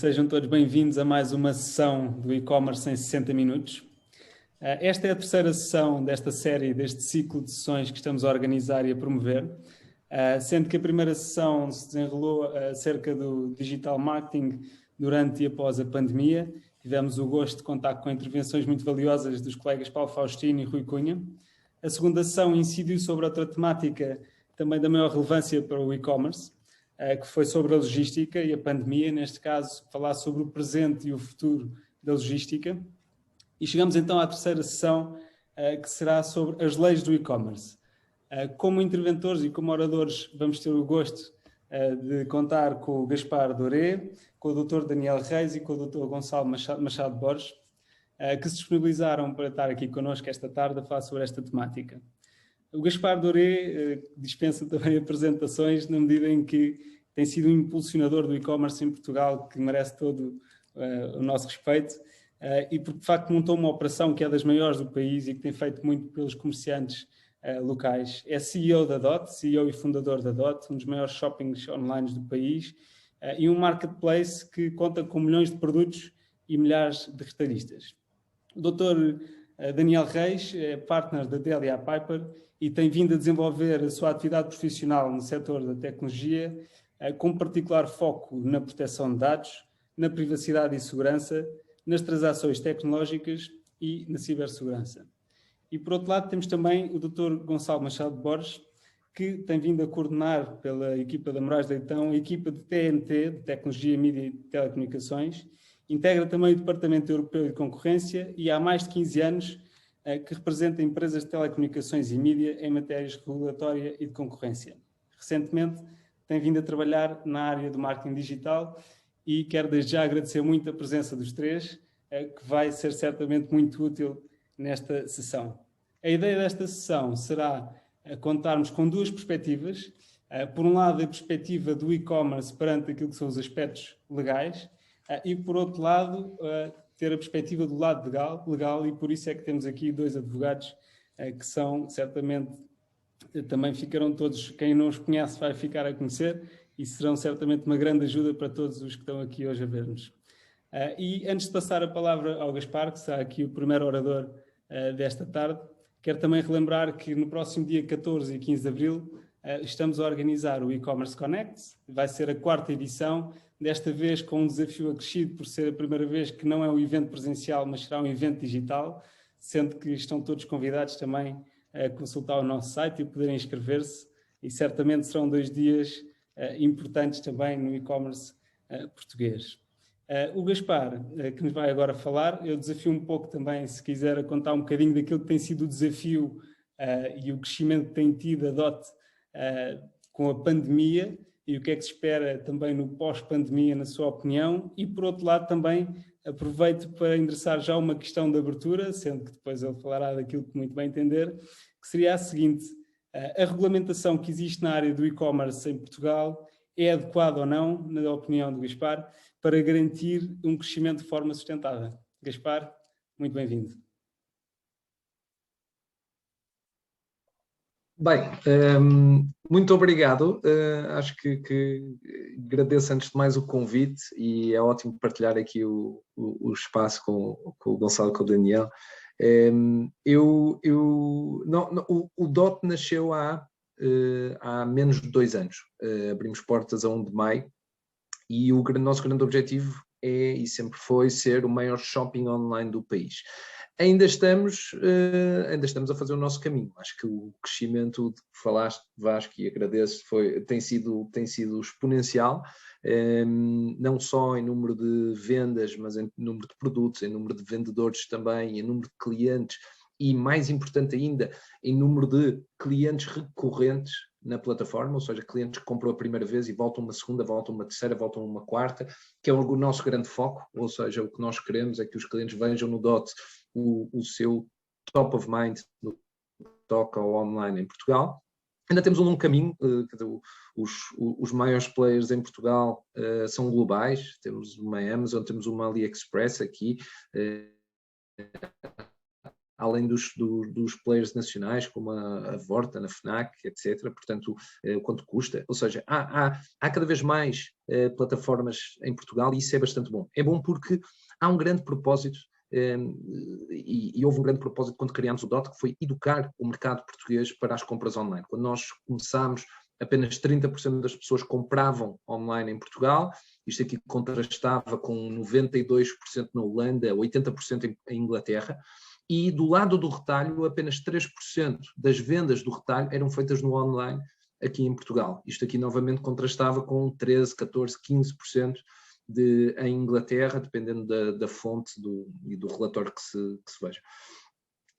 sejam todos bem-vindos a mais uma sessão do e-commerce em 60 minutos. Esta é a terceira sessão desta série, deste ciclo de sessões que estamos a organizar e a promover, sendo que a primeira sessão se desenrolou acerca do digital marketing durante e após a pandemia. Tivemos o gosto de contar com intervenções muito valiosas dos colegas Paulo Faustino e Rui Cunha. A segunda sessão incidiu sobre outra temática também da maior relevância para o e-commerce, que foi sobre a logística e a pandemia, neste caso, falar sobre o presente e o futuro da logística. E chegamos então à terceira sessão, que será sobre as leis do e-commerce. Como interventores e como oradores, vamos ter o gosto de contar com o Gaspar Doré, com o Dr. Daniel Reis e com o Dr. Gonçalo Machado Borges, que se disponibilizaram para estar aqui connosco esta tarde a falar sobre esta temática. O Gaspar Doré dispensa também apresentações, na medida em que tem sido um impulsionador do e-commerce em Portugal, que merece todo o nosso respeito, e porque de facto montou uma operação que é das maiores do país e que tem feito muito pelos comerciantes locais. É CEO da DOT, CEO e fundador da DOT, um dos maiores shoppings online do país, e um marketplace que conta com milhões de produtos e milhares de retalhistas. O Dr. Daniel Reis é partner da Delia Piper e tem vindo a desenvolver a sua atividade profissional no setor da tecnologia, com particular foco na proteção de dados, na privacidade e segurança, nas transações tecnológicas e na cibersegurança. E, por outro lado, temos também o Dr. Gonçalo Machado Borges, que tem vindo a coordenar pela equipa da Moraes de Leitão a equipa de TNT, de Tecnologia, Mídia e Telecomunicações. Integra também o Departamento Europeu de Concorrência e há mais de 15 anos que representa empresas de telecomunicações e mídia em matérias regulatória e de concorrência. Recentemente tem vindo a trabalhar na área do marketing digital e quero desde já agradecer muito a presença dos três, que vai ser certamente muito útil nesta sessão. A ideia desta sessão será contarmos com duas perspectivas. Por um lado, a perspectiva do e-commerce perante aquilo que são os aspectos legais, e, por outro lado, ter a perspectiva do lado legal, e por isso é que temos aqui dois advogados que são, certamente, também ficarão todos, quem não os conhece vai ficar a conhecer, e serão certamente uma grande ajuda para todos os que estão aqui hoje a ver-nos. E antes de passar a palavra ao Gaspar, que será aqui o primeiro orador desta tarde, quero também relembrar que no próximo dia 14 e 15 de abril estamos a organizar o E-Commerce Connect. Vai ser a quarta edição, desta vez com um desafio acrescido por ser a primeira vez que não é um evento presencial, mas será um evento digital, sendo que estão todos convidados também a consultar o nosso site e poderem inscrever-se, e certamente serão 2 dias importantes também no e-commerce português. O Gaspar, que nos vai agora falar, eu desafio um pouco também, se quiser, a contar um bocadinho daquilo que tem sido o desafio e o crescimento que tem tido a DOT com a pandemia e o que é que se espera também no pós-pandemia, na sua opinião, e por outro lado também aproveito para endereçar já uma questão de abertura, sendo que depois ele falará daquilo que muito bem entender, que seria a seguinte: a regulamentação que existe na área do e-commerce em Portugal é adequada ou não, na opinião do Gaspar, para garantir um crescimento de forma sustentável? Gaspar, muito bem-vindo. Bem, muito obrigado. Acho que agradeço antes de mais o convite e é ótimo partilhar aqui o espaço com o Gonçalo e com o Daniel. O DOT nasceu há menos de 2 anos. Abrimos portas a 1 de maio e o nosso grande objetivo é e sempre foi ser o maior shopping online do país. Ainda estamos a fazer o nosso caminho. Acho que o crescimento de que falaste, Vasco, e agradeço, tem sido exponencial, não só em número de vendas, mas em número de produtos, em número de vendedores também, em número de clientes e, mais importante ainda, em número de clientes recorrentes na plataforma, ou seja, clientes que compram a primeira vez e voltam uma segunda, voltam uma terceira, voltam uma quarta, que é o nosso grande foco. Ou seja, o que nós queremos é que os clientes vejam no DOT o seu top of mind no que toca ao online em Portugal. Ainda temos um longo caminho, os maiores players em Portugal são globais, temos uma Amazon, temos uma AliExpress aqui, além dos players nacionais, como a Vorta, a Fnac, etc. Portanto, quanto custa. Ou seja, há cada vez mais plataformas em Portugal e isso é bastante bom. É bom porque há um grande propósito, e houve um grande propósito quando criámos o DOT, que foi educar o mercado português para as compras online. Quando nós começámos, apenas 30% das pessoas compravam online em Portugal. Isto aqui contrastava com 92% na Holanda, 80% em Inglaterra. E do lado do retalho, apenas 3% das vendas do retalho eram feitas no online aqui em Portugal. Isto aqui novamente contrastava com 13%, 14%, 15% em Inglaterra, dependendo da fonte e do relatório que se veja.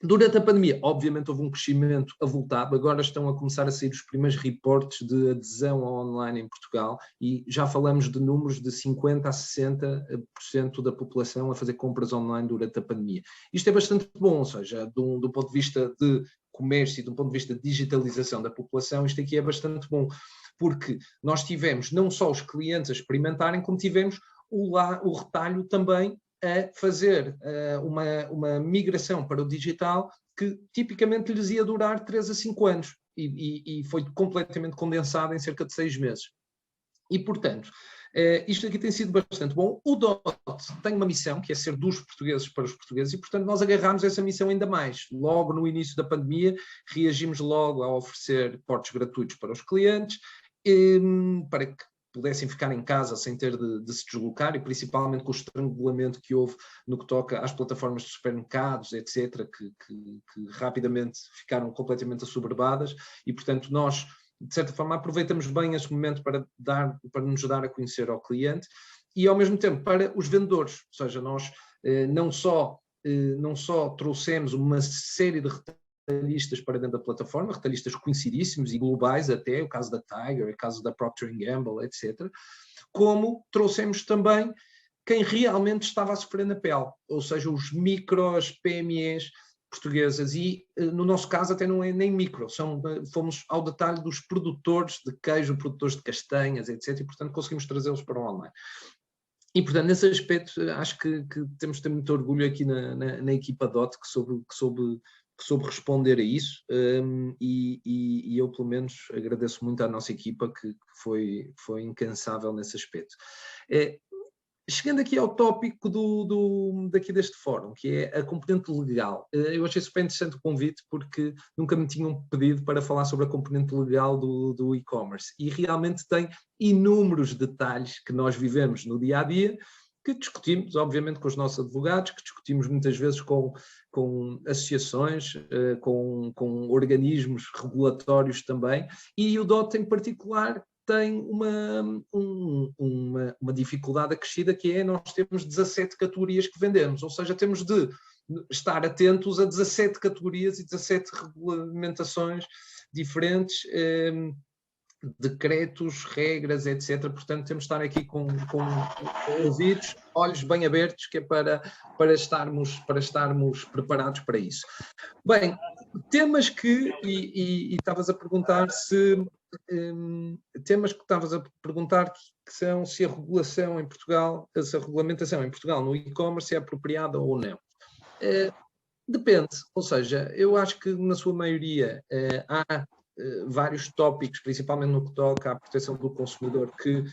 Durante a pandemia, obviamente, houve um crescimento avultado. Agora estão a começar a sair os primeiros reportes de adesão ao online em Portugal e já falamos de números de 50% a 60% da população a fazer compras online durante a pandemia. Isto é bastante bom, ou seja, do ponto de vista de comércio e do ponto de vista de digitalização da população, isto aqui é bastante bom, porque nós tivemos não só os clientes a experimentarem, como tivemos o retalho também a fazer uma migração para o digital que tipicamente lhes ia durar 3 a 5 anos e foi completamente condensado em cerca de 6 meses. E, portanto, isto aqui tem sido bastante bom. O DOT tem uma missão, que é ser dos portugueses para os portugueses, e, portanto, nós agarramos essa missão ainda mais. Logo no início da pandemia, reagimos logo a oferecer portos gratuitos para os clientes, para que pudessem ficar em casa sem ter de se deslocar, e principalmente com o estrangulamento que houve no que toca às plataformas de supermercados, etc., que rapidamente ficaram completamente assoberbadas, e portanto nós, de certa forma, aproveitamos bem esse momento para nos dar a conhecer ao cliente, e ao mesmo tempo para os vendedores, ou seja, nós não só trouxemos uma série de retalhistas para dentro da plataforma, retalhistas conhecidíssimos e globais até, o caso da Tiger, o caso da Procter & Gamble, etc., como trouxemos também quem realmente estava a sofrer na pele, ou seja, os micros, PMEs portuguesas, e no nosso caso até não é nem micro, fomos ao detalhe dos produtores de queijo, produtores de castanhas, etc., e portanto conseguimos trazê-los para o online. E, portanto, nesse aspecto, acho que temos de ter muito orgulho aqui na equipa DOT que soube responder a isso, e eu, pelo menos, agradeço muito à nossa equipa que foi incansável nesse aspecto. Chegando aqui ao tópico daqui deste fórum, que é a componente legal. Eu achei super interessante o convite porque nunca me tinham pedido para falar sobre a componente legal do e-commerce, e realmente tem inúmeros detalhes que nós vivemos no dia-a-dia, que discutimos, obviamente, com os nossos advogados, que discutimos muitas vezes com associações, com organismos regulatórios também, e o DOT em particular tem uma dificuldade acrescida, que é nós temos 17 categorias que vendemos, ou seja, temos de estar atentos a 17 categorias e 17 regulamentações diferentes, decretos, regras, etc. Portanto, temos de estar aqui com ouvidos, olhos bem abertos, que é para estarmos preparados para isso. Bem, temas que, e estavas a perguntar que são se a regulação em Portugal, se a regulamentação em Portugal no e-commerce é apropriada ou não. Depende, ou seja, eu acho que na sua maioria há vários tópicos, principalmente no que toca à proteção do consumidor, que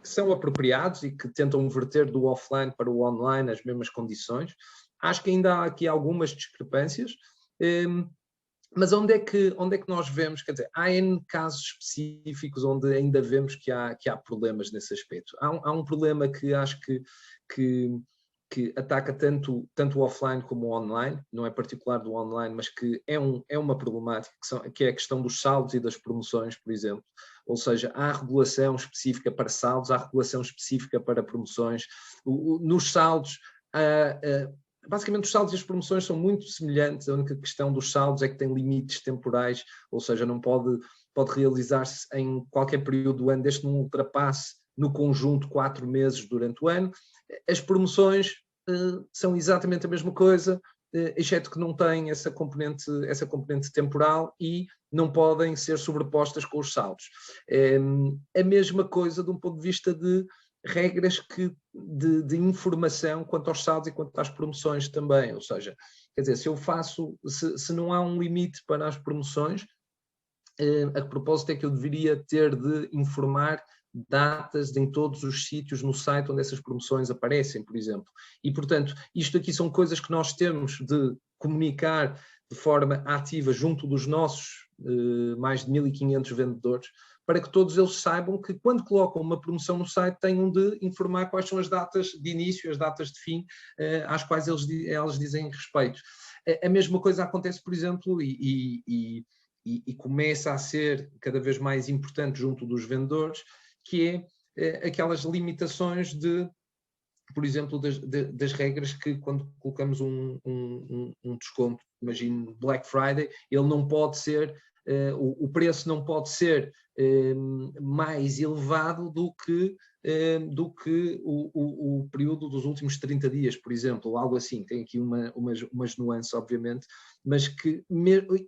são apropriados e que tentam verter do offline para o online as mesmas condições. Acho que ainda há aqui algumas discrepâncias, mas onde é que nós vemos, quer dizer, há N casos específicos onde ainda vemos que há problemas nesse aspecto. Há um problema que acho que ataca tanto o offline como o online, não é particular do online, mas que é uma problemática, que é a questão dos saldos e das promoções, por exemplo. Ou seja, há regulação específica para saldos, há regulação específica para promoções. Nos saldos, basicamente os saldos e as promoções são muito semelhantes, a única questão dos saldos é que tem limites temporais, ou seja, não pode realizar-se em qualquer período do ano, desde que não ultrapasse no conjunto 4 meses durante o ano. As promoções são exatamente a mesma coisa, exceto que não têm essa componente temporal e não podem ser sobrepostas com os saldos. A mesma coisa de um ponto de vista de regras de informação quanto aos saldos e quanto às promoções também, ou seja, Quer dizer, se não há um limite para as promoções, a propósito é que eu deveria ter de informar datas em todos os sítios no site onde essas promoções aparecem, por exemplo. E, portanto, isto aqui são coisas que nós temos de comunicar de forma ativa junto dos nossos mais de 1.500 vendedores, para que todos eles saibam que quando colocam uma promoção no site tenham de informar quais são as datas de início, as datas de fim, às quais elas dizem respeito. A mesma coisa acontece, por exemplo, e começa a ser cada vez mais importante junto dos vendedores, que é aquelas limitações por exemplo, das regras que quando colocamos um desconto, imagino Black Friday, ele não pode ser, o preço não pode ser mais elevado do que o período dos últimos 30 dias, por exemplo, ou algo assim. Tem aqui umas nuances, obviamente, mas que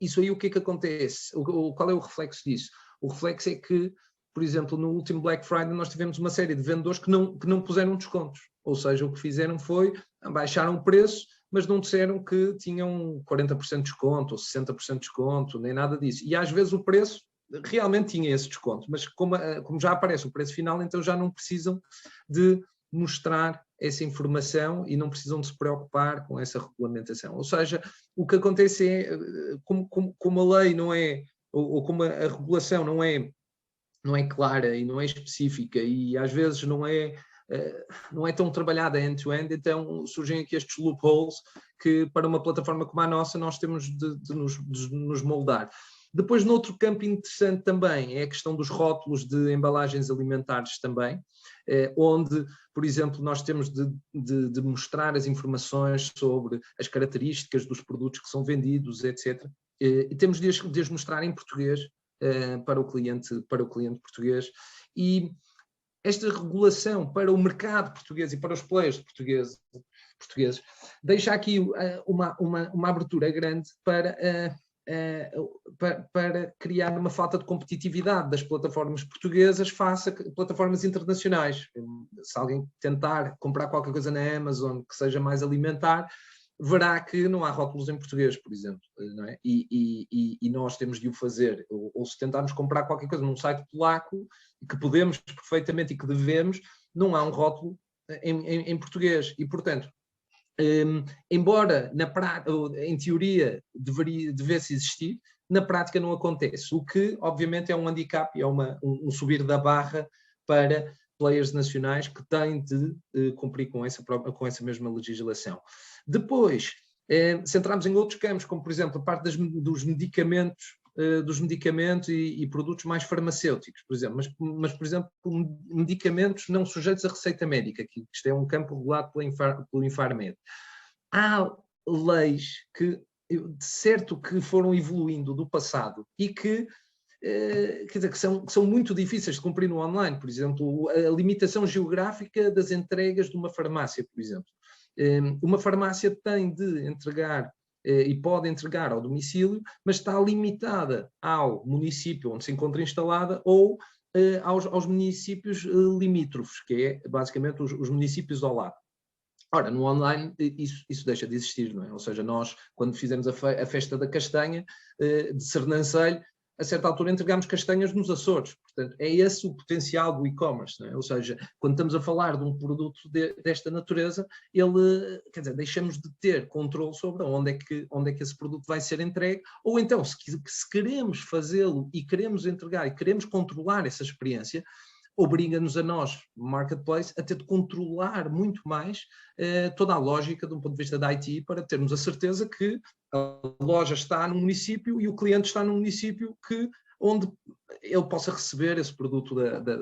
isso aí o que é que acontece? Qual é o reflexo disso? O reflexo é que, por exemplo, no último Black Friday nós tivemos uma série de vendedores que não puseram descontos. Ou seja, o que fizeram foi baixaram o preço, mas não disseram que tinham 40% de desconto ou 60% de desconto, nem nada disso. E às vezes o preço realmente tinha esse desconto, mas como já aparece o preço final, então já não precisam de mostrar essa informação e não precisam de se preocupar com essa regulamentação. Ou seja, o que acontece é, como a lei não é, ou como a regulação não é clara e não é específica e às vezes não é tão trabalhada end-to-end, então surgem aqui estes loopholes que para uma plataforma como a nossa nós temos de nos moldar. Depois, noutro campo interessante também é a questão dos rótulos de embalagens alimentares também, onde, por exemplo, nós temos de mostrar as informações sobre as características dos produtos que são vendidos, etc. E temos de as mostrar em português para o cliente português. E esta regulação para o mercado português e para os players portugueses deixa aqui uma abertura grande para criar uma falta de competitividade das plataformas portuguesas face a plataformas internacionais. Se alguém tentar comprar qualquer coisa na Amazon que seja mais alimentar, verá que não há rótulos em português, por exemplo, não é? E nós temos de o fazer. Ou se tentarmos comprar qualquer coisa num site polaco, que podemos perfeitamente e que devemos, não há um rótulo em português. E, portanto, embora em teoria devesse existir, na prática não acontece, o que obviamente é um handicap e é um subir da barra para players nacionais que têm de cumprir com essa mesma legislação. Depois, centramos em outros campos, como por exemplo a parte dos medicamentos e produtos mais farmacêuticos, por exemplo, mas por exemplo, medicamentos não sujeitos à receita médica, que isto é um campo regulado pelo Infarmed. Há leis que, de certo, que foram evoluindo do passado e que quer dizer, que são muito difíceis de cumprir no online. Por exemplo, a limitação geográfica das entregas de uma farmácia, por exemplo. Uma farmácia tem de entregar e pode entregar ao domicílio, mas está limitada ao município onde se encontra instalada ou aos municípios limítrofes, que é basicamente os municípios ao lado. Ora, no online isso deixa de existir, não é? Ou seja, nós, quando fizemos a festa da castanha de Sernancelho, a certa altura entregámos castanhas nos Açores. Portanto, é esse o potencial do e-commerce, não é? Ou seja, quando estamos a falar de um produto desta natureza, quer dizer, deixamos de ter controle sobre onde é que esse produto vai ser entregue, ou então, se queremos fazê-lo e queremos entregar e queremos controlar essa experiência, obriga-nos a nós, marketplace, a ter de controlar muito mais toda a lógica de um ponto de vista da IT para termos a certeza que a loja está num município e o cliente está num município onde ele possa receber esse produto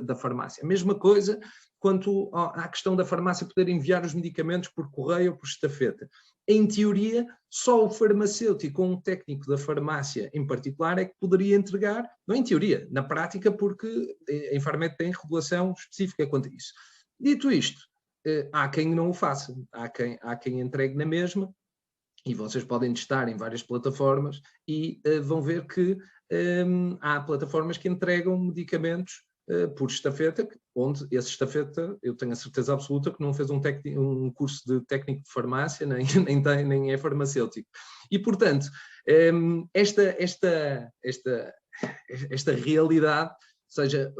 da farmácia. A mesma coisa quanto à questão da farmácia poder enviar os medicamentos por correio ou por estafeta. Em teoria, só o farmacêutico ou um técnico da farmácia em particular é que poderia entregar, não em teoria, na prática, porque a Infarmed tem regulação específica quanto a isso. Dito isto, há quem não o faça, há quem entregue na mesma, e vocês podem testar em várias plataformas e vão ver que há plataformas que entregam medicamentos por estafeta, onde esse estafeta, eu tenho a certeza absoluta que não fez um curso de técnico de farmácia, nem é farmacêutico. E, portanto, esta realidade, ou seja,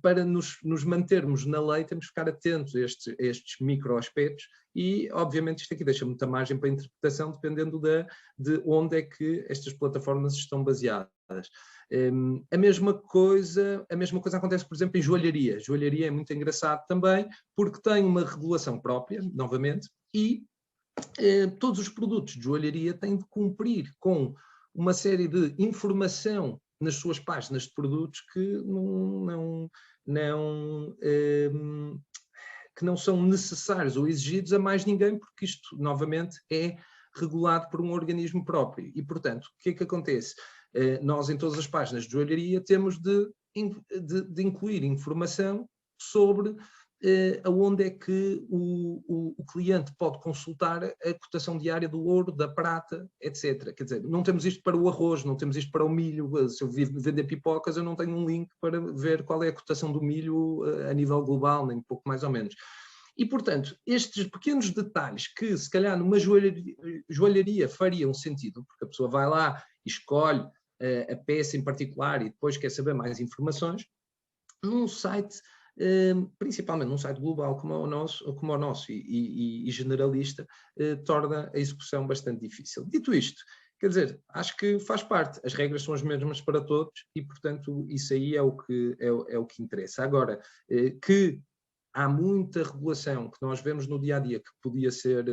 para nos mantermos na lei, temos que ficar atentos a estes microaspectos e, obviamente, isto aqui deixa muita margem para interpretação, dependendo de onde é que estas plataformas estão baseadas. A mesma coisa acontece, por exemplo, em joalharia. Joalharia é muito engraçado também, porque tem uma regulação própria, novamente, e todos os produtos de joalharia têm de cumprir com uma série de informação nas suas páginas de produtos que não são necessários ou exigidos a mais ninguém, porque isto, novamente, é regulado por um organismo próprio. E, portanto, o que é que acontece? Nós, em todas as páginas de joalharia, temos de incluir informação sobre aonde é que o cliente pode consultar a cotação diária do ouro, da prata, etc. Quer dizer, não temos isto para o arroz, não temos isto para o milho. Se eu vender pipocas, eu não tenho um link para ver qual é a cotação do milho a nível global, nem pouco mais ou menos. E, portanto, estes pequenos detalhes que, se calhar, numa joalharia fariam sentido, porque a pessoa vai lá e escolhe a peça em particular e depois quer saber mais informações, num site, principalmente num site global como o nosso e generalista, torna a execução bastante difícil. Dito isto, quer dizer, acho que faz parte, as regras são as mesmas para todos e, portanto, isso aí é o que interessa. Agora, que há muita regulação que nós vemos no dia-a-dia que podia ser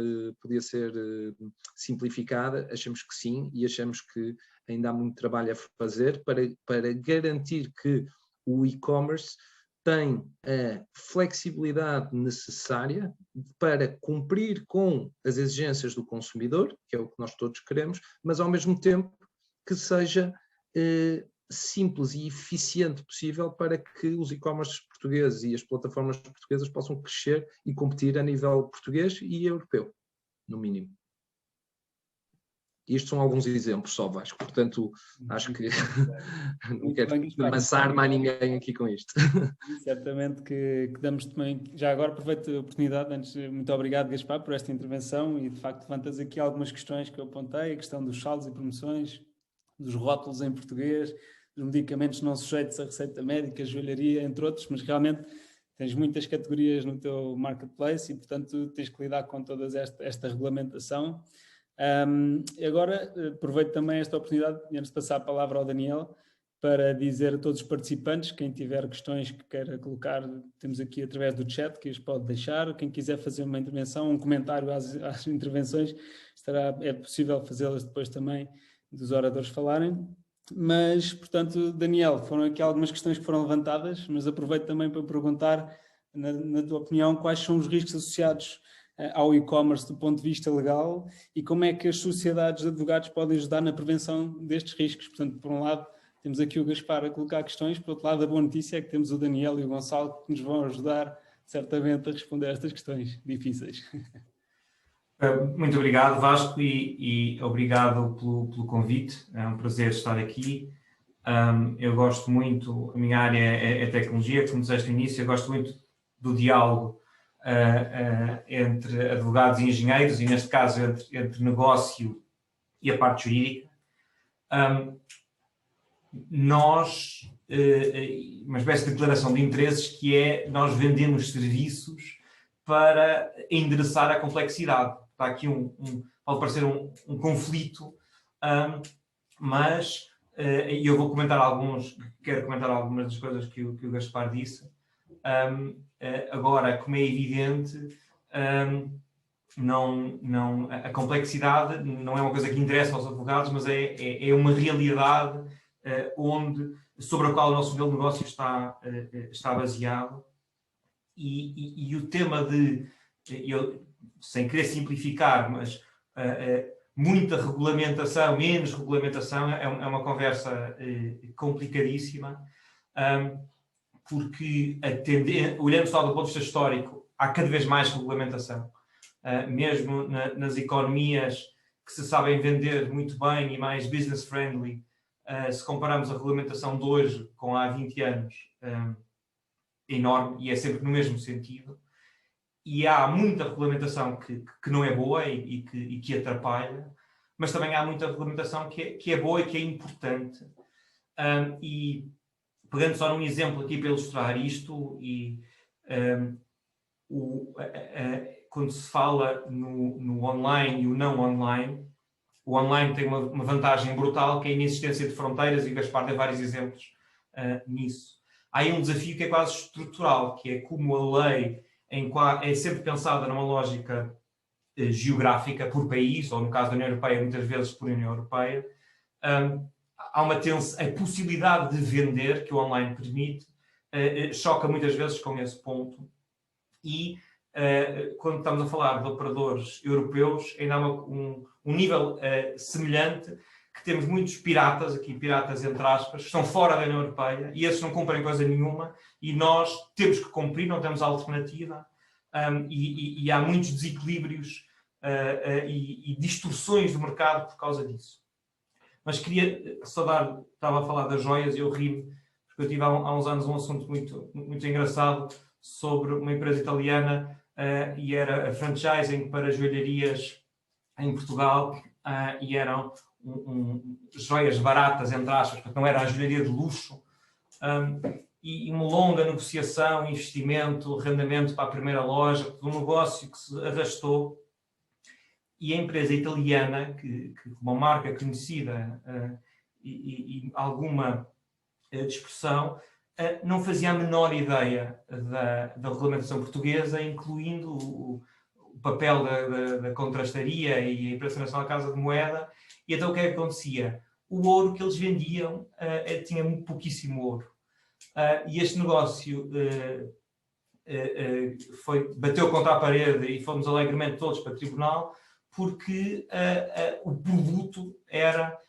simplificada, achamos que sim, e achamos que ainda há muito trabalho a fazer para garantir que o e-commerce tem a flexibilidade necessária para cumprir com as exigências do consumidor, que é o que nós todos queremos, mas ao mesmo tempo que seja simples e eficiente possível para que os e-commerces portugueses e as plataformas portuguesas possam crescer e competir a nível português e europeu, no mínimo. Isto são alguns exemplos só, Vasco, portanto, acho que não quero amassar mais ninguém aqui com isto. Certamente que damos também, já agora aproveito a oportunidade, antes, muito obrigado, Gaspar, por esta intervenção e, de facto, levantas aqui algumas questões que eu apontei, a questão dos saldos e promoções, dos rótulos em português, dos medicamentos não sujeitos à receita médica, joalharia, entre outros, mas realmente tens muitas categorias no teu marketplace e, portanto, tens que lidar com toda esta regulamentação. Agora, aproveito também esta oportunidade, antes de passar a palavra ao Daniel, para dizer a todos os participantes, quem tiver questões que queira colocar, temos aqui através do chat, que os pode deixar. Quem quiser fazer uma intervenção, um comentário às intervenções, é possível fazê-las depois também dos oradores falarem. Mas, portanto, Daniel, foram aqui algumas questões que foram levantadas, mas aproveito também para perguntar, na tua opinião, quais são os riscos associados ao e-commerce do ponto de vista legal e como é que as sociedades de advogados podem ajudar na prevenção destes riscos. Portanto, por um lado, temos aqui o Gaspar a colocar questões, por outro lado, a boa notícia é que temos o Daniel e o Gonçalo que nos vão ajudar, certamente, a responder a estas questões difíceis. Muito obrigado, Vasco, e obrigado pelo convite. É um prazer estar aqui. Eu gosto muito, a minha área é tecnologia, como disseste no início, eu gosto muito do diálogo entre advogados e engenheiros, e neste caso entre negócio e a parte jurídica. Nós, uma espécie de declaração de interesses que é, nós vendemos serviços para endereçar a complexidade. Está aqui pode parecer um conflito, mas eu quero comentar algumas das coisas que o Gaspar disse. Agora, como é evidente, a complexidade não é uma coisa que interessa aos advogados, mas é uma realidade sobre a qual o nosso modelo de negócio está baseado. E o tema eu, sem querer simplificar, mas muita regulamentação, menos regulamentação, é uma conversa complicadíssima, porque olhando só do ponto de vista histórico, há cada vez mais regulamentação. Mesmo nas economias que se sabem vender muito bem e mais business-friendly, se compararmos a regulamentação de hoje com há 20 anos, enorme e é sempre no mesmo sentido. E há muita regulamentação que não é boa e que atrapalha, mas também há muita regulamentação que é boa e que é importante. E pegando só num exemplo aqui para ilustrar isto, quando se fala no online e o não online, o online tem uma vantagem brutal, que é a inexistência de fronteiras, e o Gaspar deu vários exemplos nisso. Há aí um desafio que é quase estrutural, que é como a lei é sempre pensada numa lógica geográfica por país, ou no caso da União Europeia, muitas vezes por União Europeia. Há a possibilidade de vender, que o online permite, choca muitas vezes com esse ponto. E quando estamos a falar de operadores europeus, ainda há um nível semelhante, que temos muitos piratas, aqui piratas entre aspas, que estão fora da União Europeia, e esses não cumprem coisa nenhuma, e nós temos que cumprir, não temos alternativa, e há muitos desequilíbrios e distorções do mercado por causa disso. Mas queria só estava a falar das joias e eu ri-me, porque eu tive há uns anos um assunto muito, muito engraçado sobre uma empresa italiana e era a franchising para joalharias em Portugal e eram joias baratas, entre aspas, porque não era a joalharia de luxo, e uma longa negociação, investimento, arrendamento para a primeira loja, um negócio que se arrastou. E a empresa italiana, que uma marca conhecida e alguma dispersão, não fazia a menor ideia da regulamentação portuguesa, incluindo o papel da contrastaria e a Imprensa Nacional da Casa de Moeda. E então o que é que acontecia? O ouro que eles vendiam tinha muito pouquíssimo ouro. E este negócio bateu contra a parede e fomos alegremente todos para o tribunal, porque o produto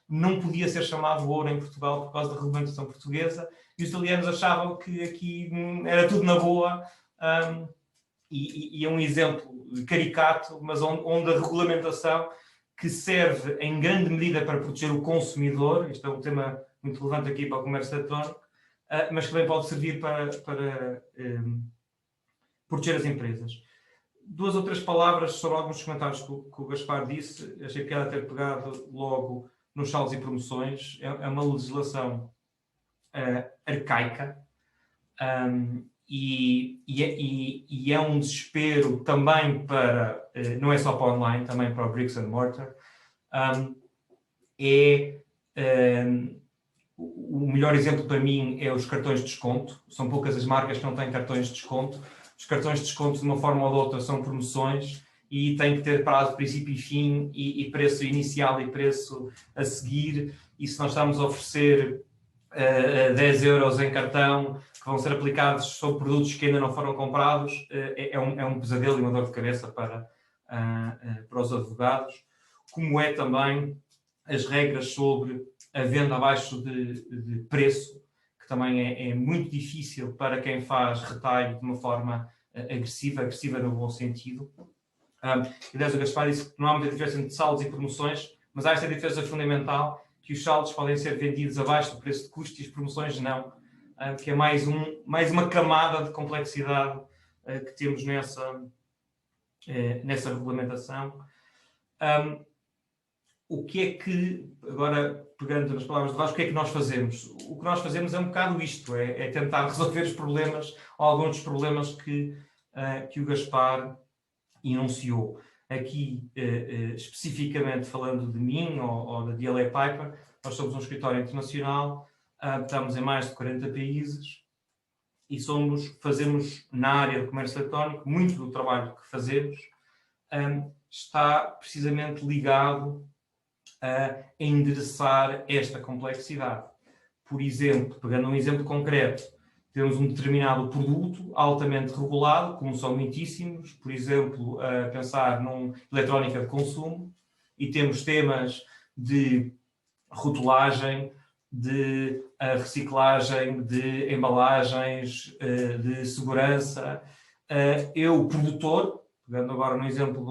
não podia ser chamado ouro em Portugal por causa da regulamentação portuguesa, e os italianos achavam que aqui era tudo na boa, e é um exemplo caricato, mas onde a regulamentação, que serve em grande medida para proteger o consumidor, isto é um tema muito relevante aqui para o comércio eletrónico, mas que também pode servir para proteger as empresas. 2 ou 3 palavras sobre alguns comentários que o Gaspar disse. Achei que era ter pegado logo nos saldos e promoções. É uma legislação arcaica e é um desespero também para, não é só para online, também para o bricks and mortar. O melhor exemplo para mim é os cartões de desconto. São poucas as marcas que não têm cartões de desconto. Os cartões de desconto, de uma forma ou de outra, são promoções e têm que ter prazo, princípio e fim, e preço inicial e preço a seguir. E se nós estamos a oferecer 10 euros em cartão, que vão ser aplicados sobre produtos que ainda não foram comprados, é um pesadelo e uma dor de cabeça para os advogados. Como é também as regras sobre a venda abaixo de preço, que também é muito difícil para quem faz retalho de uma forma agressiva no bom sentido. Aliás, o Gaspar disse que não há muita diferença entre saldos e promoções, mas há esta diferença fundamental, que os saldos podem ser vendidos abaixo do preço de custo e as promoções não, que é mais uma camada de complexidade que temos nessa regulamentação. O que é que, agora pegando nas palavras de Vasco, o que é que nós fazemos? O que nós fazemos é um bocado isto, é tentar resolver os problemas, ou alguns dos problemas que o Gaspar enunciou. Aqui, especificamente falando de mim ou da DLA Piper, nós somos um escritório internacional, estamos em mais de 40 países e fazemos na área do comércio eletrónico, muito do trabalho que fazemos está precisamente ligado a endereçar esta complexidade. Por exemplo, pegando um exemplo concreto, temos um determinado produto altamente regulado, como são muitíssimos, por exemplo, a pensar numa eletrónica de consumo, e temos temas de rotulagem, de reciclagem, de embalagens, de segurança. Eu, produtor, pegando agora no exemplo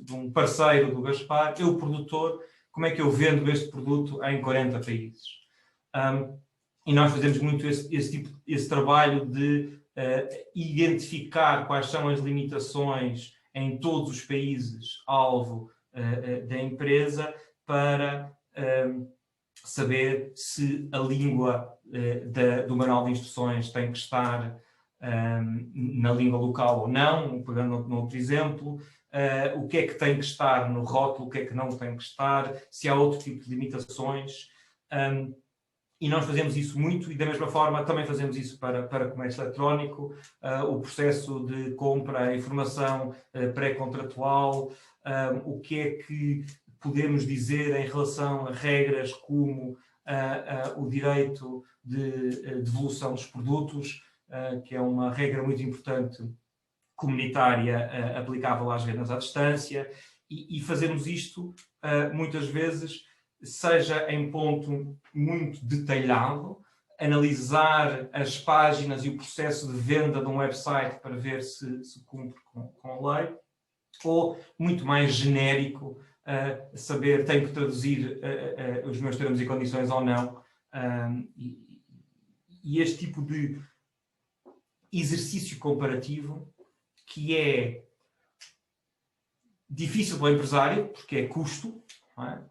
de um parceiro do Gaspar, eu, produtor, como é que eu vendo este produto em 40 países? E nós fazemos muito esse trabalho de identificar quais são as limitações em todos os países alvo da empresa para saber se a língua do manual de instruções tem que estar na língua local ou não, pegando no outro exemplo, o que é que tem que estar no rótulo, o que é que não tem que estar, se há outro tipo de limitações. E nós fazemos isso muito, e da mesma forma também fazemos isso para comércio eletrónico, o processo de compra, a informação pré-contratual, o que é que podemos dizer em relação a regras como o direito de devolução dos produtos, que é uma regra muito importante comunitária aplicável às vendas à distância, e fazemos isto muitas vezes, seja em ponto muito detalhado, analisar as páginas e o processo de venda de um website para ver se cumpre com a lei, ou muito mais genérico, saber tenho que traduzir os meus termos e condições ou não. E este tipo de exercício comparativo, que é difícil para o empresário, porque é custo, não é?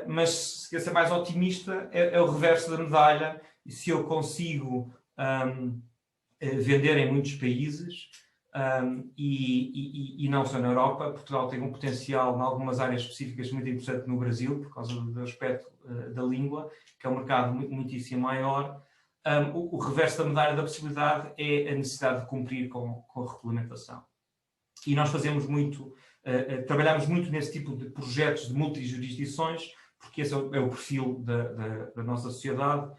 Mas se quer ser mais otimista, é o reverso da medalha. E se eu consigo vender em muitos países, e não só na Europa, Portugal tem um potencial em algumas áreas específicas muito interessante no Brasil, por causa do aspecto da língua, que é um mercado muitíssimo maior. O reverso da medalha da possibilidade é a necessidade de cumprir com a regulamentação. E nós fazemos muito, trabalhamos muito nesse tipo de projetos de multijurisdições, porque esse é o perfil da nossa sociedade,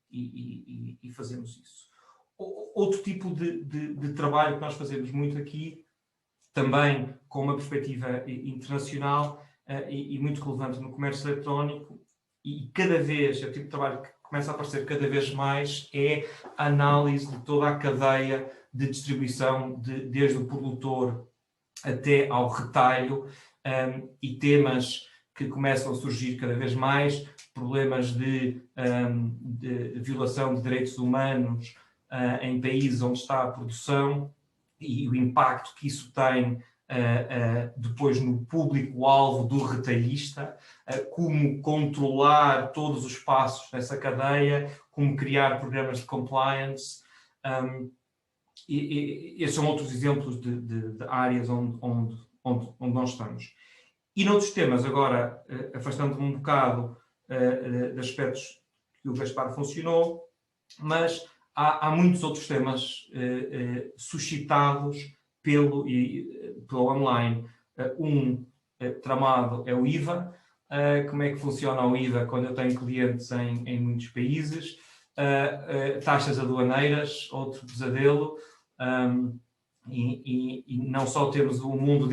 e fazemos isso. Outro tipo de trabalho que nós fazemos muito aqui, também com uma perspectiva internacional e muito relevante no comércio eletrónico, e cada vez, é o tipo de trabalho que começa a aparecer cada vez mais, é a análise de toda a cadeia de distribuição, desde o produtor até ao retalho, e temas que começam a surgir cada vez mais, problemas de violação de direitos humanos em países onde está a produção e o impacto que isso tem depois no público-alvo do retalhista, como controlar todos os passos dessa cadeia, como criar programas de compliance. E esses são outros exemplos de áreas onde nós estamos. E noutros temas, agora, afastando-me um bocado de aspectos que o Gaspar funcionou, mas há muitos outros temas suscitados pelo online. Tramado é o IVA. Como é que funciona o IVA quando eu tenho clientes em muitos países? Taxas aduaneiras, outro pesadelo. E não só temos o mundo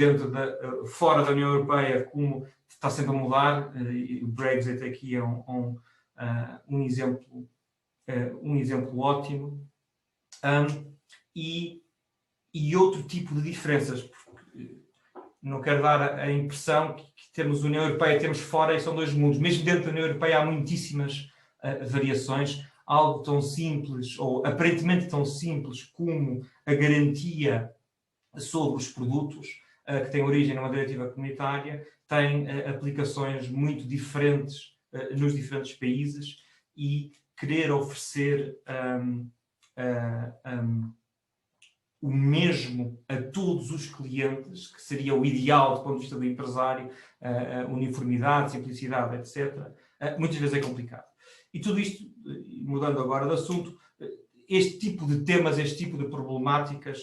fora da União Europeia, como está sempre a mudar, e o Brexit aqui é um exemplo ótimo, e outro tipo de diferenças, porque não quero dar a impressão que temos União Europeia, temos fora, e são dois mundos. Mesmo dentro da União Europeia há muitíssimas variações. Algo tão simples, ou aparentemente tão simples, como a garantia sobre os produtos, que tem origem numa diretiva comunitária, tem aplicações muito diferentes nos diferentes países, e querer oferecer o mesmo a todos os clientes, que seria o ideal do ponto de vista do empresário, uniformidade, simplicidade, etc., muitas vezes é complicado. E tudo isto, mudando agora de assunto, este tipo de temas, este tipo de problemáticas,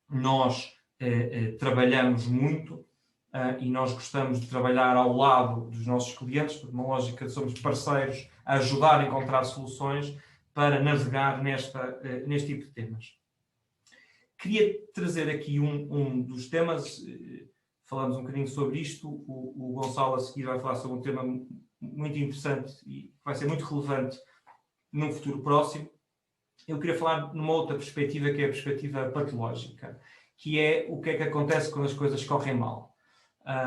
nós trabalhamos muito, e nós gostamos de trabalhar ao lado dos nossos clientes, por uma lógica de somos parceiros a ajudar a encontrar soluções para navegar neste tipo de temas. Queria trazer aqui um dos temas, falamos um bocadinho sobre isto, o Gonçalo a seguir vai falar sobre um tema muito interessante e que vai ser muito relevante num futuro próximo. Eu queria falar numa outra perspectiva, que é a perspectiva patológica, que é o que é que acontece quando as coisas correm mal.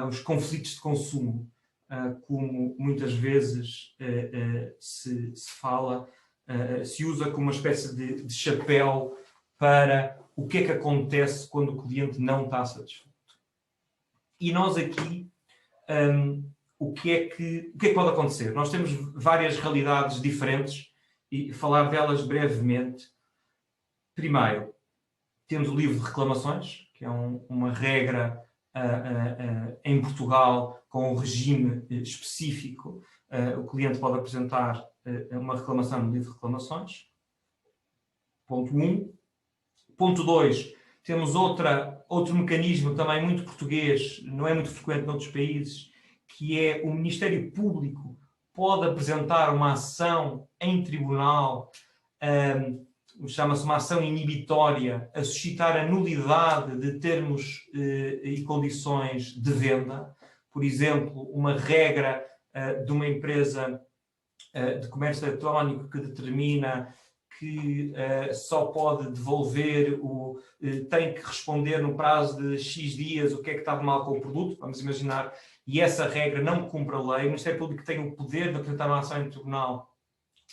Os conflitos de consumo. como muitas vezes se fala, se usa como uma espécie de chapéu para o que é que acontece quando o cliente não está satisfeito. E nós aqui, o que é que pode acontecer? Nós temos várias realidades diferentes e falar delas brevemente. Primeiro, temos o livro de reclamações, que é uma regra em Portugal com um regime específico. O cliente pode apresentar uma reclamação no livro de reclamações. Ponto 1. Ponto 2. Temos outro mecanismo também muito português, não é muito frequente noutros países, que é o Ministério Público pode apresentar uma ação em tribunal, chama-se uma ação inibitória, a suscitar a nulidade de termos e condições de venda. Por exemplo, uma regra de uma empresa de comércio eletrónico que determina que só pode devolver, tem que responder no prazo de X dias o que é que estava mal com o produto, vamos imaginar, e essa regra não cumpre a lei. O Ministério Público tem o poder de apresentar uma ação em tribunal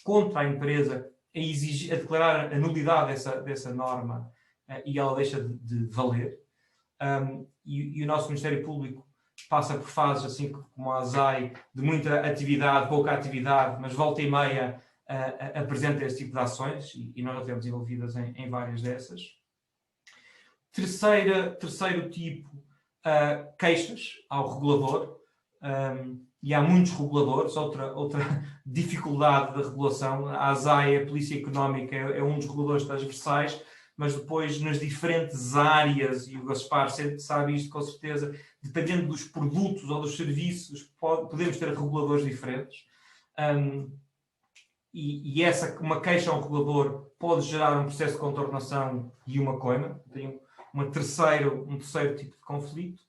contra a empresa a declarar a nulidade dessa norma e ela deixa de valer. E o nosso Ministério Público passa por fases, assim como a ASAI, de muita atividade, pouca atividade, mas volta e meia apresenta esse tipo de ações e nós já estamos envolvidas em várias dessas. Terceiro tipo, queixas ao regulador. E há muitos reguladores. Outra dificuldade da regulação, a ASAI, a Polícia Económica, é um dos reguladores transversais, mas depois nas diferentes áreas, e o Gaspar sabe isto com certeza, dependendo dos produtos ou dos serviços, podemos ter reguladores diferentes. E uma queixa a um regulador pode gerar um processo de contornação e uma coima. Tem um terceiro tipo de conflito.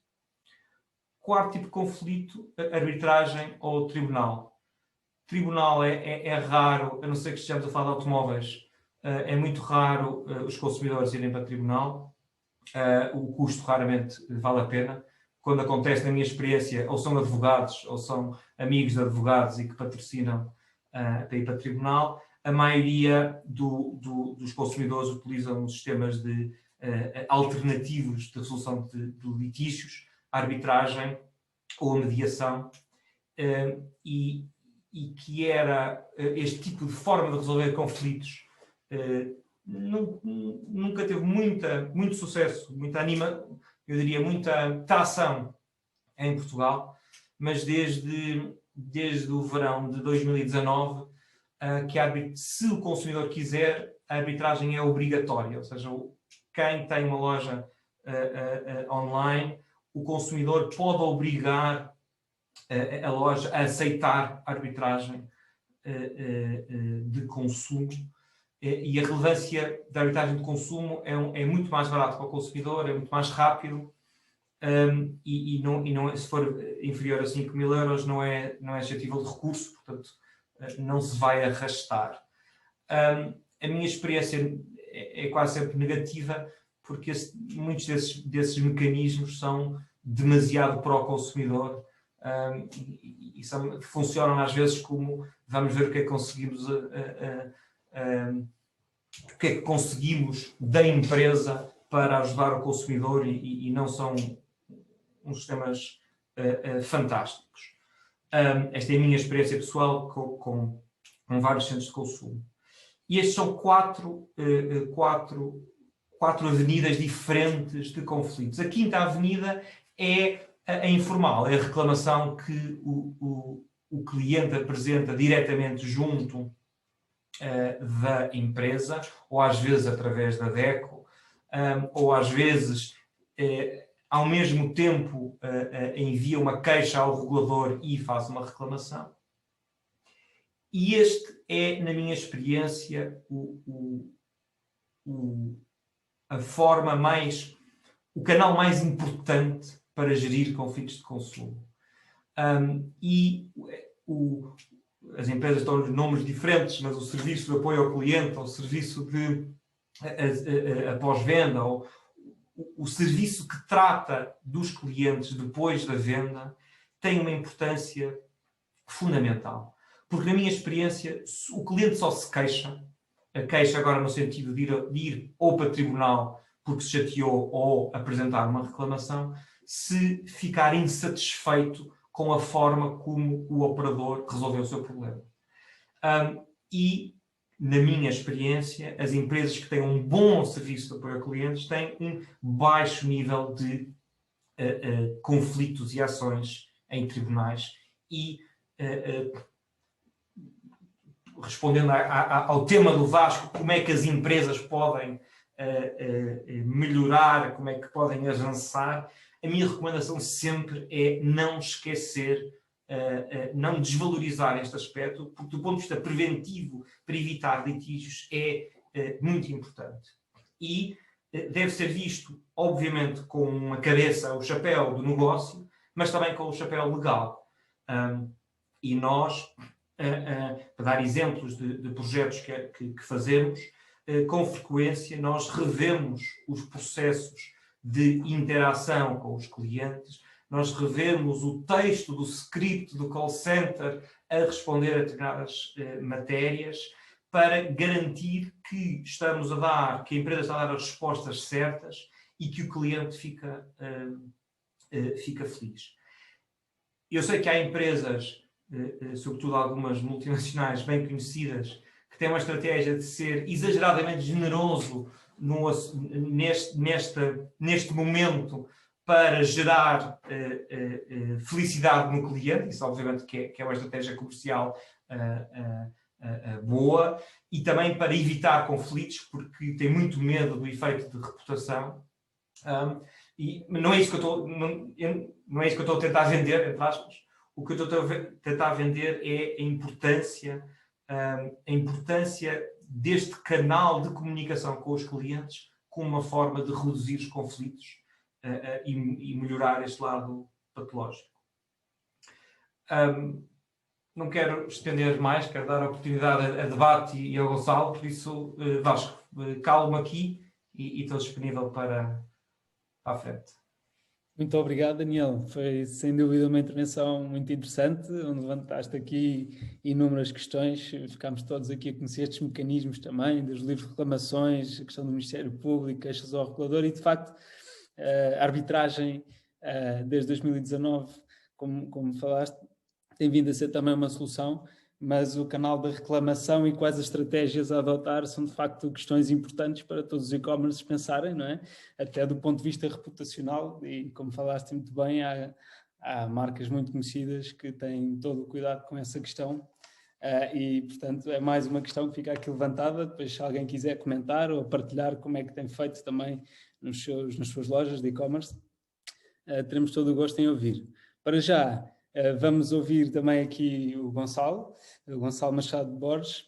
Quarto tipo de conflito, arbitragem ou tribunal. Tribunal é raro, a não ser que estejamos a falar de automóveis, é muito raro os consumidores irem para tribunal. O custo raramente vale a pena. Quando acontece, na minha experiência, ou são advogados ou são amigos de advogados e que patrocinam para ir para tribunal. A maioria dos consumidores utilizam sistemas alternativos de resolução de litígios, arbitragem ou mediação, e que era este tipo de forma de resolver conflitos nunca teve muito sucesso, eu diria muita tração em Portugal, mas desde o verão de 2019 que se o consumidor quiser, a arbitragem é obrigatória, ou seja, quem tem uma loja online, o consumidor pode obrigar a loja a aceitar a arbitragem de consumo, e a relevância da arbitragem de consumo é muito mais barato para o consumidor, é muito mais rápido, e não, se for inferior a 5.000 euros não é suscetível de recurso, portanto não se vai arrastar. A minha experiência é quase sempre negativa, porque muitos desses mecanismos são demasiado para o consumidor, e funcionam às vezes como vamos ver o que é que conseguimos, o que é que conseguimos da empresa para ajudar o consumidor, e não são uns sistemas fantásticos. Esta é a minha experiência pessoal com vários centros de consumo. E estes são quatro avenidas diferentes de conflitos. A quinta avenida é a informal, é a reclamação que o cliente apresenta diretamente junto da empresa, ou às vezes através da DECO, ou às vezes ao mesmo tempo envia uma queixa ao regulador e faz uma reclamação. E este é, na minha experiência, o canal mais importante para gerir conflitos de consumo. As empresas estão de nomes diferentes, mas o serviço de apoio ao cliente, ou o serviço de pós-venda, ou o serviço que trata dos clientes depois da venda, tem uma importância fundamental. Porque, na minha experiência, o cliente só se queixa, a queixa agora no sentido de ir ou para tribunal porque se chateou ou apresentar uma reclamação, se ficar insatisfeito com a forma como o operador resolveu o seu problema. E, na minha experiência, as empresas que têm um bom serviço de apoio a clientes têm um baixo nível de conflitos e ações em tribunais e, respondendo ao tema do Vasco, como é que as empresas podem melhorar, como é que podem avançar, a minha recomendação sempre é não esquecer, não desvalorizar este aspecto, porque do ponto de vista preventivo, para evitar litígios, é muito importante. E deve ser visto, obviamente, com uma cabeça, o chapéu do negócio, mas também com o chapéu legal. E nós, para dar exemplos de projetos que fazemos, com frequência nós revemos os processos de interação com os clientes, nós revemos o texto do script do call center a responder a determinadas matérias, para garantir que estamos a dar, que a empresa está a dar as respostas certas e que o cliente fica feliz. Eu sei que há empresas, sobretudo algumas multinacionais bem conhecidas, que têm uma estratégia de ser exageradamente generoso neste momento para gerar felicidade no cliente. Isso obviamente que é uma estratégia comercial boa, e também para evitar conflitos, porque tem muito medo do efeito de reputação. E não é isso que eu estou a tentar vender, entre aspas. O que eu estou a tentar vender é a importância deste canal de comunicação com os clientes como uma forma de reduzir os conflitos e melhorar este lado patológico. Não quero estender mais, quero dar a oportunidade a debate e ao Gonçalo, por isso, Vasco, calo-me aqui e estou disponível para a frente. Muito obrigado, Daniel. Foi sem dúvida uma intervenção muito interessante, onde levantaste aqui inúmeras questões. Ficámos todos aqui a conhecer estes mecanismos também, dos livros de reclamações, a questão do Ministério Público, queixas ao regulador e, de facto, a arbitragem desde 2019, como falaste, tem vindo a ser também uma solução, mas o canal da reclamação e quais as estratégias a adotar são de facto questões importantes para todos os e-commerces pensarem, não é? Até do ponto de vista reputacional, e como falaste muito bem, há marcas muito conhecidas que têm todo o cuidado com essa questão, e portanto é mais uma questão que fica aqui levantada. Depois, se alguém quiser comentar ou partilhar como é que tem feito também nas suas lojas de e-commerce, teremos todo o gosto em ouvir. Para já, vamos ouvir também aqui o Gonçalo Machado de Borges,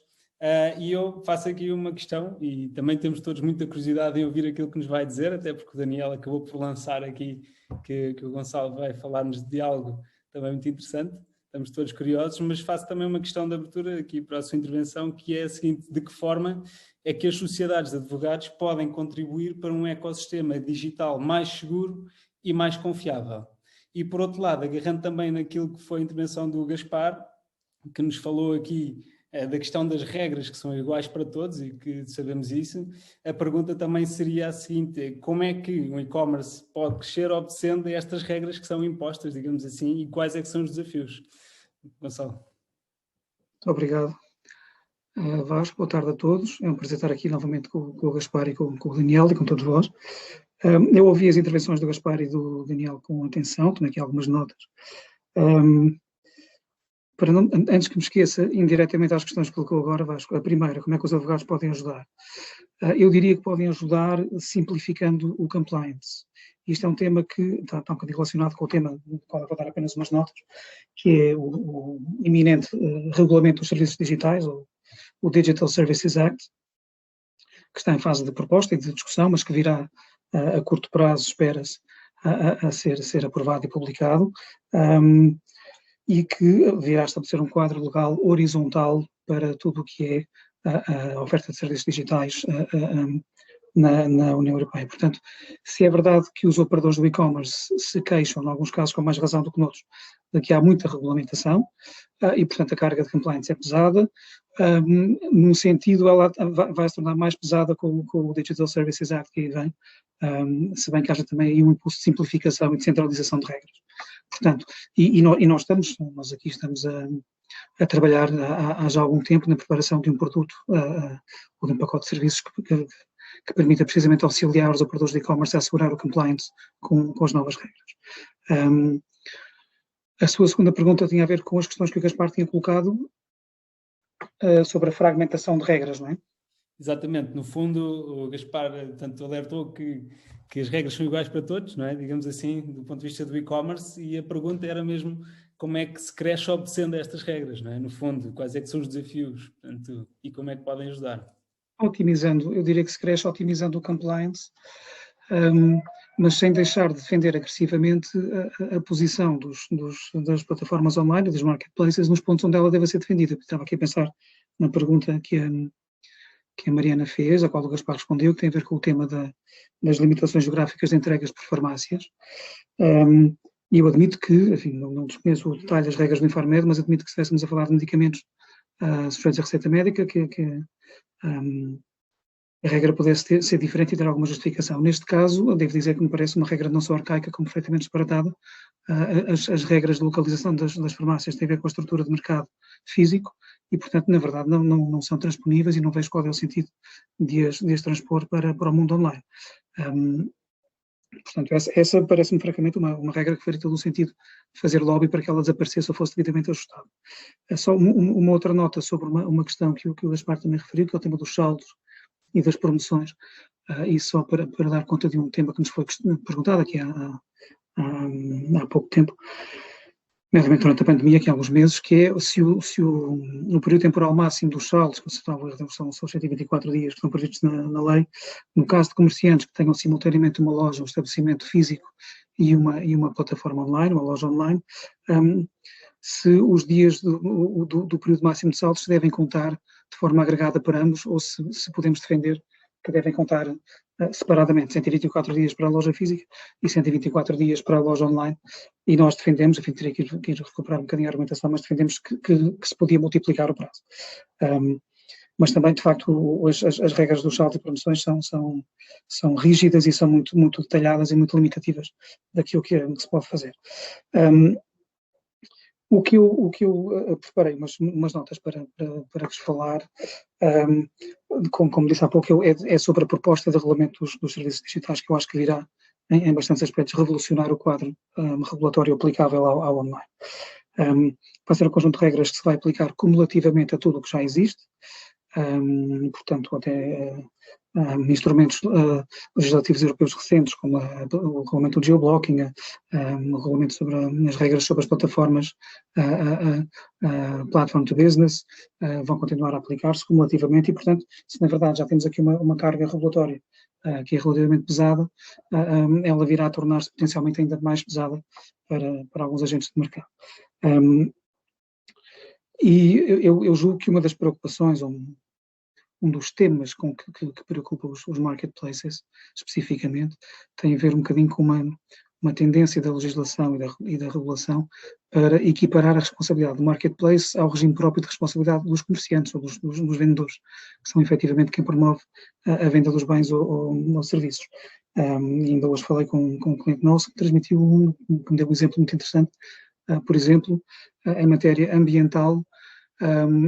e eu faço aqui uma questão, e também temos todos muita curiosidade em ouvir aquilo que nos vai dizer, até porque o Daniel acabou por lançar aqui que o Gonçalo vai falar-nos de algo também muito interessante. Estamos todos curiosos, mas faço também uma questão de abertura aqui para a sua intervenção, que é a seguinte: de que forma é que as sociedades de advogados podem contribuir para um ecossistema digital mais seguro e mais confiável? E, por outro lado, agarrando também naquilo que foi a intervenção do Gaspar, que nos falou aqui da questão das regras que são iguais para todos e que sabemos isso, a pergunta também seria a seguinte: como é que um e-commerce pode crescer obedecendo a estas regras que são impostas, digamos assim, e quais é que são os desafios? Gonçalo. Muito obrigado, Vasco. Boa tarde a todos. É um prazer estar aqui novamente com o Gaspar e com o Daniel e com todos vós. Eu ouvi as intervenções do Gaspar e do Daniel com atenção, tenho aqui algumas notas. Antes que me esqueça, indiretamente às questões que colocou agora, Vasco, a primeira, como é que os advogados podem ajudar? Eu diria que podem ajudar simplificando o compliance. Isto é um tema que está um bocadinho relacionado com o tema do qual eu vou dar apenas umas notas, que é o iminente regulamento dos serviços digitais, ou o Digital Services Act, que está em fase de proposta e de discussão, mas que virá a curto prazo, espera-se, a ser aprovado e publicado, e que virá a estabelecer um quadro legal horizontal para tudo o que é a oferta de serviços digitais na União Europeia. Portanto, se é verdade que os operadores do e-commerce se queixam, em alguns casos com mais razão do que noutros, de que há muita regulamentação e, portanto, a carga de compliance é pesada, num sentido ela vai se tornar mais pesada com o Digital Services Act que aí vem, se bem que haja também aí um impulso de simplificação e de centralização de regras. Portanto, nós aqui estamos a trabalhar há já algum tempo na preparação de um produto ou de um pacote de serviços que permita precisamente auxiliar os operadores de e-commerce a assegurar o compliance com as novas regras. A sua segunda pergunta tinha a ver com as questões que o Gaspar tinha colocado sobre a fragmentação de regras, não é? Exatamente. No fundo, o Gaspar tanto alertou que as regras são iguais para todos, não é? Digamos assim, do ponto de vista do e-commerce, e a pergunta era mesmo como é que se cresce obedecendo a estas regras, não é? No fundo, quais é que são os desafios, portanto, e como é que podem ajudar? Otimizando, eu diria que se cresce otimizando o compliance, mas sem deixar de defender agressivamente a posição das plataformas online, das marketplaces, nos pontos onde ela deve ser defendida. Estava aqui a pensar na pergunta que a Mariana fez, a qual o Gaspar respondeu, que tem a ver com o tema das limitações geográficas de entregas por farmácias. E eu admito que, enfim, não desconheço o detalhe das regras do Infarmed, mas admito que se estivéssemos a falar de medicamentos sujeitos à receita médica, que a regra pudesse ser diferente e ter alguma justificação. Neste caso, devo dizer que me parece uma regra não só arcaica, como perfeitamente disparatada. As regras de localização das farmácias têm a ver com a estrutura de mercado físico e, portanto, na verdade, não são transponíveis e não vejo qual é o sentido de as transpor para o mundo online. Portanto, essa parece-me, francamente, uma regra que faria todo o sentido de fazer lobby para que ela desaparecesse ou fosse devidamente ajustada. Só uma outra nota sobre uma questão que o Gaspar também referiu, que é o tema dos saldos e das promoções, e só para dar conta de um tema que nos foi perguntado aqui há pouco tempo, nomeadamente durante a pandemia, aqui há alguns meses, que é se o período temporal máximo dos saldos, que são 124 dias que estão previstos na lei, no caso de comerciantes que tenham simultaneamente uma loja, um estabelecimento físico e uma plataforma online, uma loja online, se os dias do período máximo de saldos se devem contar de forma agregada para ambos ou se podemos defender que devem contar separadamente, 124 dias para a loja física e 124 dias para a loja online, e nós defendemos, enfim, teria que ir recuperar um bocadinho a argumentação, mas defendemos que se podia multiplicar o prazo. Mas também, de facto, as regras dos saldos e promoções são rígidas e são muito, muito detalhadas e muito limitativas daquilo que se pode fazer. O que eu preparei umas notas para vos falar, como disse há pouco, é sobre a proposta de regulamento dos serviços digitais, que eu acho que virá, em bastantes aspectos, revolucionar o quadro regulatório aplicável ao online. Vai ser um conjunto de regras que se vai aplicar cumulativamente a tudo o que já existe, portanto, até instrumentos legislativos europeus recentes, como o regulamento do geoblocking, o regulamento sobre as regras sobre as plataformas platform to business, vão continuar a aplicar-se cumulativamente e, portanto, se na verdade já temos aqui uma carga regulatória que é relativamente pesada, ela virá a tornar-se potencialmente ainda mais pesada para alguns agentes de mercado. E eu julgo que uma das preocupações, um dos temas que preocupa os marketplaces, especificamente, tem a ver um bocadinho com uma tendência da legislação e da regulação para equiparar a responsabilidade do marketplace ao regime próprio de responsabilidade dos comerciantes ou dos vendedores, que são efetivamente quem promove a venda dos bens ou serviços. E ainda hoje falei com um cliente nosso que transmitiu, que me deu um exemplo muito interessante, por exemplo, em matéria ambiental.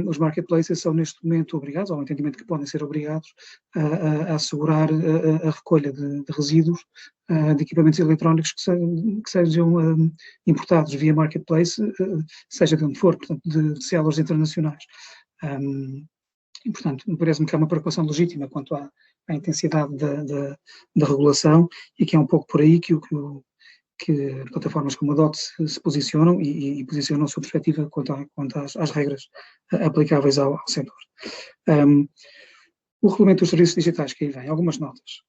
Os marketplaces são neste momento obrigados, ao entendimento que podem ser obrigados, a assegurar a recolha de resíduos de equipamentos eletrónicos que sejam importados via marketplace, seja de onde for, portanto, de sellers internacionais. E, portanto, parece-me que há uma preocupação legítima quanto à intensidade da regulação e que é um pouco por aí que plataformas como a DOT se posicionam e posicionam a sua perspectiva quanto às regras aplicáveis ao setor. O regulamento dos serviços digitais, que aí vem, algumas notas.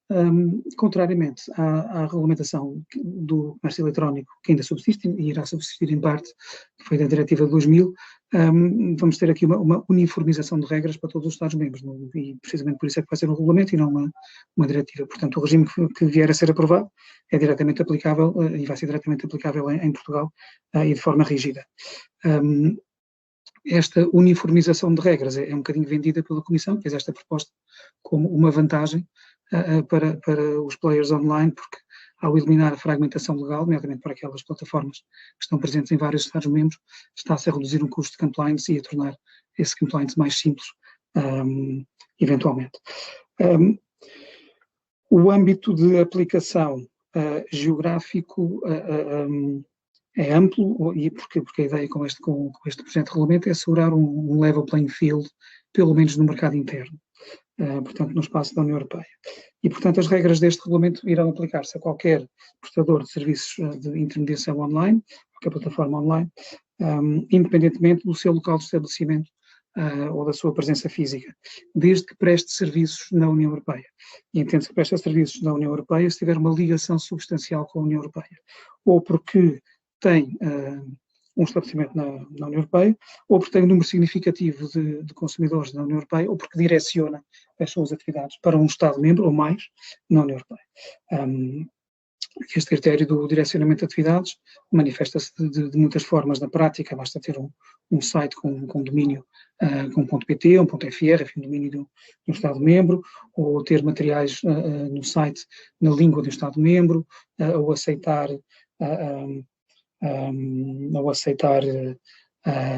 Contrariamente à regulamentação do comércio eletrónico, que ainda subsiste e irá subsistir em parte, que foi da Diretiva de 2000, vamos ter aqui uma uniformização de regras para todos os Estados-membros, e precisamente por isso é que vai ser um regulamento e não uma diretiva. Portanto, o regime que vier a ser aprovado é diretamente aplicável e vai ser diretamente aplicável em Portugal e de forma rígida. Esta uniformização de regras é um bocadinho vendida pela Comissão, que fez esta proposta como uma vantagem para os players online, porque ao eliminar a fragmentação legal, nomeadamente para aquelas plataformas que estão presentes em vários Estados-membros, está-se a reduzir um custo de compliance e a tornar esse compliance mais simples, eventualmente. O âmbito de aplicação geográfico é amplo, e porque a ideia com este projeto de regulamento é assegurar um level playing field, pelo menos no mercado interno, portanto no espaço da União Europeia. E, portanto, as regras deste regulamento irão aplicar-se a qualquer prestador de serviços de intermediação online, qualquer plataforma online, independentemente do seu local de estabelecimento ou da sua presença física, desde que preste serviços na União Europeia. E entende-se que presta serviços na União Europeia se tiver uma ligação substancial com a União Europeia, ou porque tem um estabelecimento na União Europeia, ou porque tem um número significativo de consumidores na União Europeia, ou porque direciona as suas atividades para um Estado-membro ou mais na União Europeia. Este critério do direcionamento de atividades manifesta-se de muitas formas na prática. Basta ter um site com domínio com .pt, um .fr, enfim, domínio de um Estado-membro, ou ter materiais no site na língua do Estado-membro, ou aceitar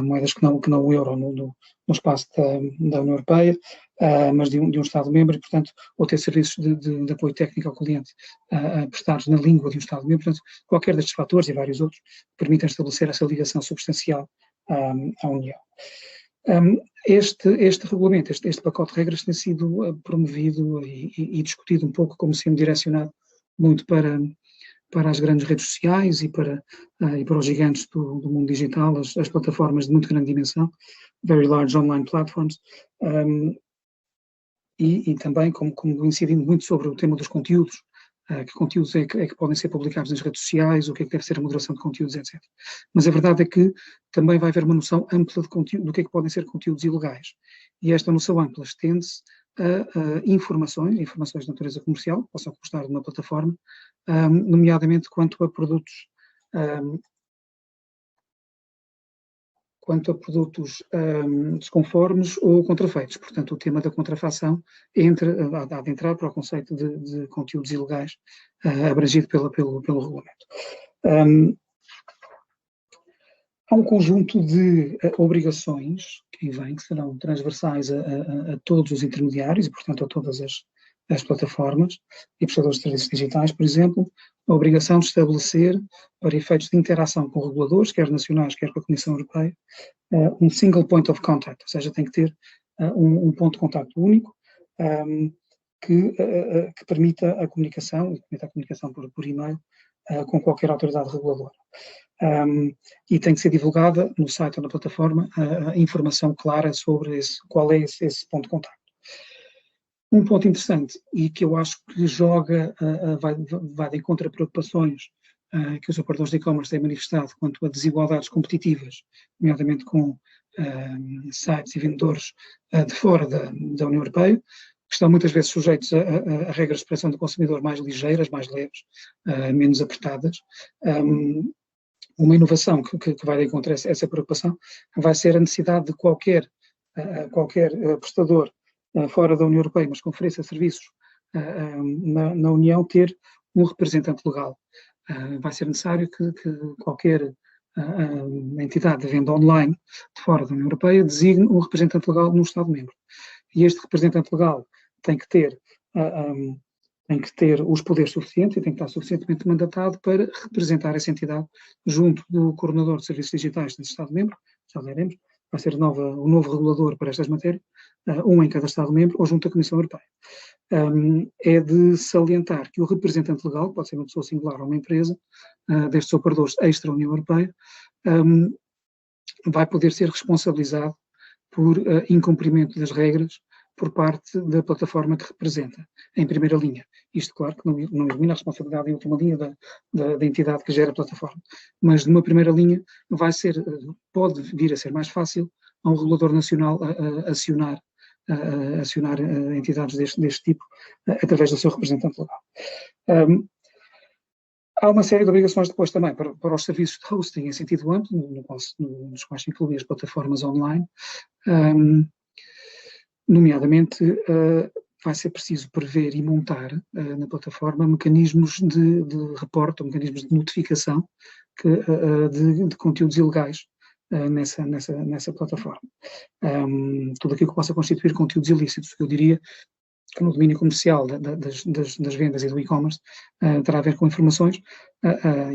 moedas que não o euro no espaço da União Europeia, mas de um Estado-membro, e, portanto, ou ter serviços de apoio técnico ao cliente prestados na língua de um Estado-membro. Portanto, qualquer destes fatores e vários outros permitem estabelecer essa ligação substancial à União. Este regulamento, este pacote de regras tem sido promovido e discutido um pouco como sendo direcionado muito para as grandes redes sociais e para os gigantes do mundo digital, as plataformas de muito grande dimensão, very large online platforms, e também como incidindo muito sobre o tema dos conteúdos, que conteúdos é que podem ser publicados nas redes sociais, o que é que deve ser a moderação de conteúdos, etc. Mas a verdade é que também vai haver uma noção ampla de conteúdo, do que é que podem ser conteúdos ilegais. E esta noção ampla estende-se a informações de natureza comercial, que possam constar de uma plataforma, nomeadamente quanto a produtos desconformes ou contrafeitos. Portanto, o tema da contrafação há de entrar para o conceito de conteúdos ilegais abrangido pelo regulamento. Há um conjunto de obrigações que serão transversais a todos os intermediários e, portanto, a todas as plataformas e prestadores de serviços digitais, por exemplo, a obrigação de estabelecer, para efeitos de interação com reguladores, quer nacionais, quer com a Comissão Europeia, um single point of contact, ou seja, tem que ter um ponto de contacto único que permita a comunicação, por e-mail, com qualquer autoridade reguladora. E tem que ser divulgada no site ou na plataforma a informação clara sobre qual é esse ponto de contacto. Um ponto interessante e que eu acho que vai de encontro a preocupações que os operadores de e-commerce têm manifestado quanto a desigualdades competitivas, nomeadamente com sites e vendedores de fora da União Europeia, que estão muitas vezes sujeitos a regras de proteção do consumidor mais ligeiras, mais leves, menos apertadas. Uma inovação que vai de encontro a essa preocupação vai ser a necessidade de qualquer prestador fora da União Europeia, mas que ofereça serviços na União, ter um representante legal. Vai ser necessário que qualquer entidade de venda online de fora da União Europeia designe um representante legal num Estado-membro. E este representante legal tem que ter os poderes suficientes e tem que estar suficientemente mandatado para representar essa entidade junto do coordenador de serviços digitais desse Estado-membro, já veremos, vai ser o novo regulador para estas matérias, um em cada Estado-membro, ou junto à Comissão Europeia. É de salientar que o representante legal, pode ser uma pessoa singular ou uma empresa, destes operadores extra-União Europeia, vai poder ser responsabilizado por incumprimento das regras por parte da plataforma que representa, em primeira linha. Isto, claro, que não elimina a responsabilidade em última linha da entidade que gera a plataforma, mas numa primeira linha pode vir a ser mais fácil a um regulador nacional acionar entidades deste tipo através do seu representante legal. Há uma série de obrigações depois também para os serviços de hosting em sentido amplo, nos quais se incluem as plataformas online, nomeadamente vai ser preciso prever e montar na plataforma mecanismos de reporte, ou mecanismos de notificação de conteúdos ilegais nessa plataforma. Tudo aquilo que possa constituir conteúdos ilícitos, eu diria que no domínio comercial das vendas e do e-commerce terá a ver com informações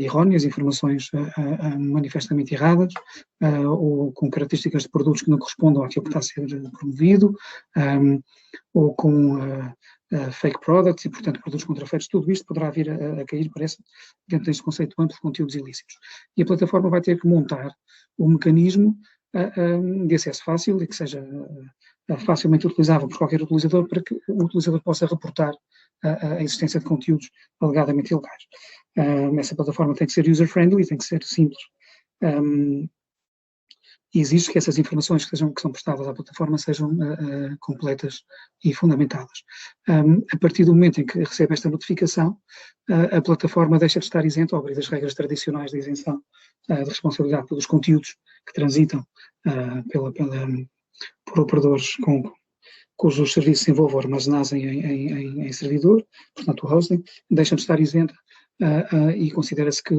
erróneas, informações manifestamente erradas, ou com características de produtos que não correspondam àquilo que está a ser promovido, ou com fake products e, portanto, produtos contrafeitos. Tudo isto poderá vir a cair, parece, dentro deste conceito amplo de conteúdos ilícitos. E a plataforma vai ter que montar um mecanismo de acesso fácil e que seja facilmente utilizável por qualquer utilizador, para que o utilizador possa reportar a existência de conteúdos alegadamente ilegais. Essa plataforma tem que ser user-friendly, tem que ser simples, e exige que essas informações que são prestadas à plataforma sejam completas e fundamentadas. A partir do momento em que recebe esta notificação, a plataforma deixa de estar isenta ao abrir das regras tradicionais de isenção de responsabilidade pelos conteúdos que transitam por operadores cujos serviços envolvam armazenados em servidor, portanto o hosting, deixa de estar isenta e considera-se que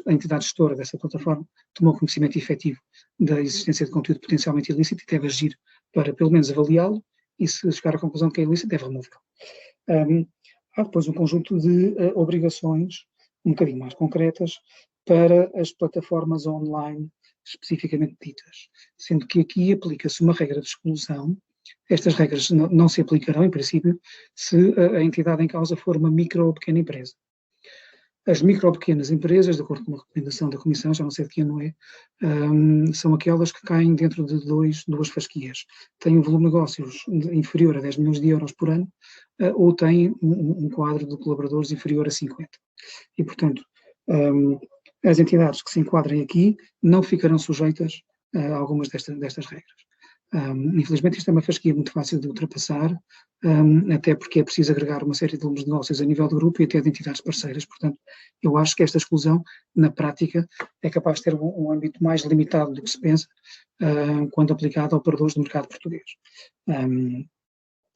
a entidade gestora dessa plataforma tomou conhecimento efetivo da existência de conteúdo potencialmente ilícito e deve agir para pelo menos avaliá-lo e, se chegar à conclusão que é ilícito, deve removê-lo. Há depois um conjunto de obrigações um bocadinho mais concretas para as plataformas online especificamente ditas, sendo que aqui aplica-se uma regra de exclusão. Estas regras não se aplicarão, em princípio, se a entidade em causa for uma micro ou pequena empresa. As micro ou pequenas empresas, de acordo com uma recomendação da Comissão, já não sei de que ano é, são aquelas que caem dentro de duas fasquias. Têm um volume de negócios inferior a 10 milhões de euros por ano, ou têm um quadro de colaboradores inferior a 50. E, portanto, as entidades que se enquadrem aqui não ficarão sujeitas a algumas destas regras. Infelizmente, isto é uma fasquia muito fácil de ultrapassar, até porque é preciso agregar uma série de volumes de negócios a nível do grupo e até de entidades parceiras. Portanto, eu acho que esta exclusão, na prática, é capaz de ter um âmbito mais limitado do que se pensa quando aplicado a operadores do mercado português.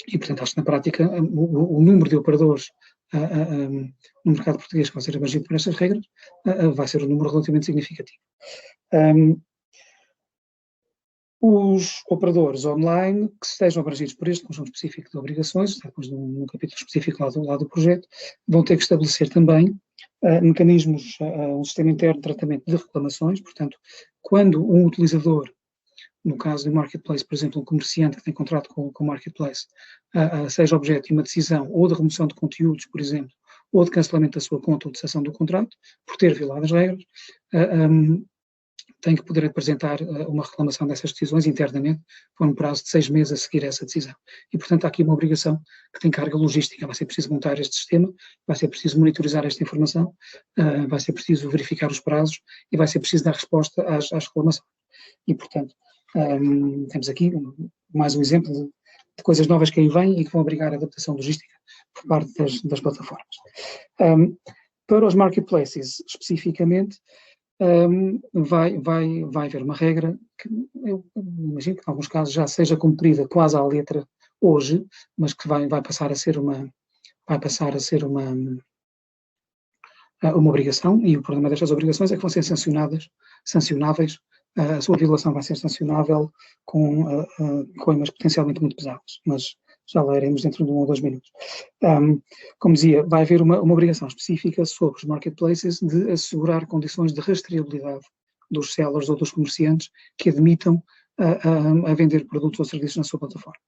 E, portanto, acho que na prática o número de operadores no mercado português que vai ser abrangido por estas regras vai ser um número relativamente significativo. Os operadores online que estejam abrangidos por este conjunto específico de obrigações, depois num capítulo específico lá do projeto, vão ter que estabelecer também mecanismos, um sistema interno de tratamento de reclamações. Portanto, quando um utilizador, no caso do marketplace, por exemplo, um comerciante que tem contrato com o marketplace, seja objeto de uma decisão ou de remoção de conteúdos, por exemplo, ou de cancelamento da sua conta ou de cessação do contrato, por ter violado as regras, tem que poder apresentar uma reclamação dessas decisões internamente por um prazo de 6 meses a seguir essa decisão. E, portanto, há aqui uma obrigação que tem carga logística. Vai ser preciso montar este sistema, vai ser preciso monitorizar esta informação, vai ser preciso verificar os prazos e vai ser preciso dar resposta às reclamações. E, portanto, temos aqui mais um exemplo de coisas novas que aí vêm e que vão obrigar a adaptação logística por parte das plataformas. Para os marketplaces, especificamente, vai haver uma regra que eu imagino que em alguns casos já seja cumprida quase à letra hoje, mas que vai passar a ser uma obrigação, e o problema destas obrigações é que vão ser sancionáveis, a sua violação vai ser sancionável com coimas potencialmente muito pesadas, mas já lá iremos dentro de 1 ou 2 minutos. Como dizia, vai haver uma obrigação específica sobre os marketplaces de assegurar condições de rastreabilidade dos sellers ou dos comerciantes que admitam a vender produtos ou serviços na sua plataforma.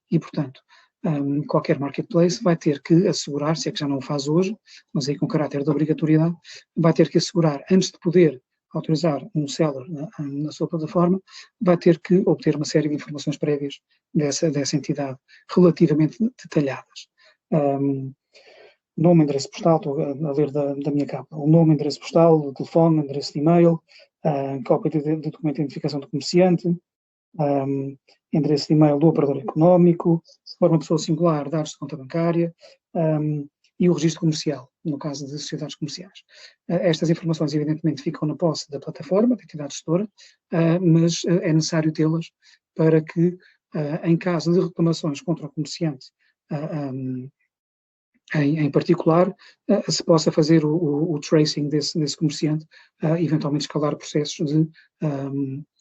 E, portanto, qualquer marketplace vai ter que assegurar, se é que já não o faz hoje, mas aí com caráter de obrigatoriedade, vai ter que assegurar, antes de poder autorizar um seller na sua plataforma, vai ter que obter uma série de informações prévias dessa entidade, relativamente detalhadas. Nome, endereço postal, estou a ler da minha capa, o nome, endereço postal, o telefone, endereço de e-mail, cópia de documento de identificação do comerciante, endereço de e-mail do operador económico, se for uma pessoa singular, dados de conta bancária, e o registro comercial, no caso de sociedades comerciais. Estas informações, evidentemente, ficam na posse da plataforma, da entidade gestora, mas é necessário tê-las para que, em caso de reclamações contra o comerciante, em particular, se possa fazer o tracing desse comerciante, eventualmente escalar processos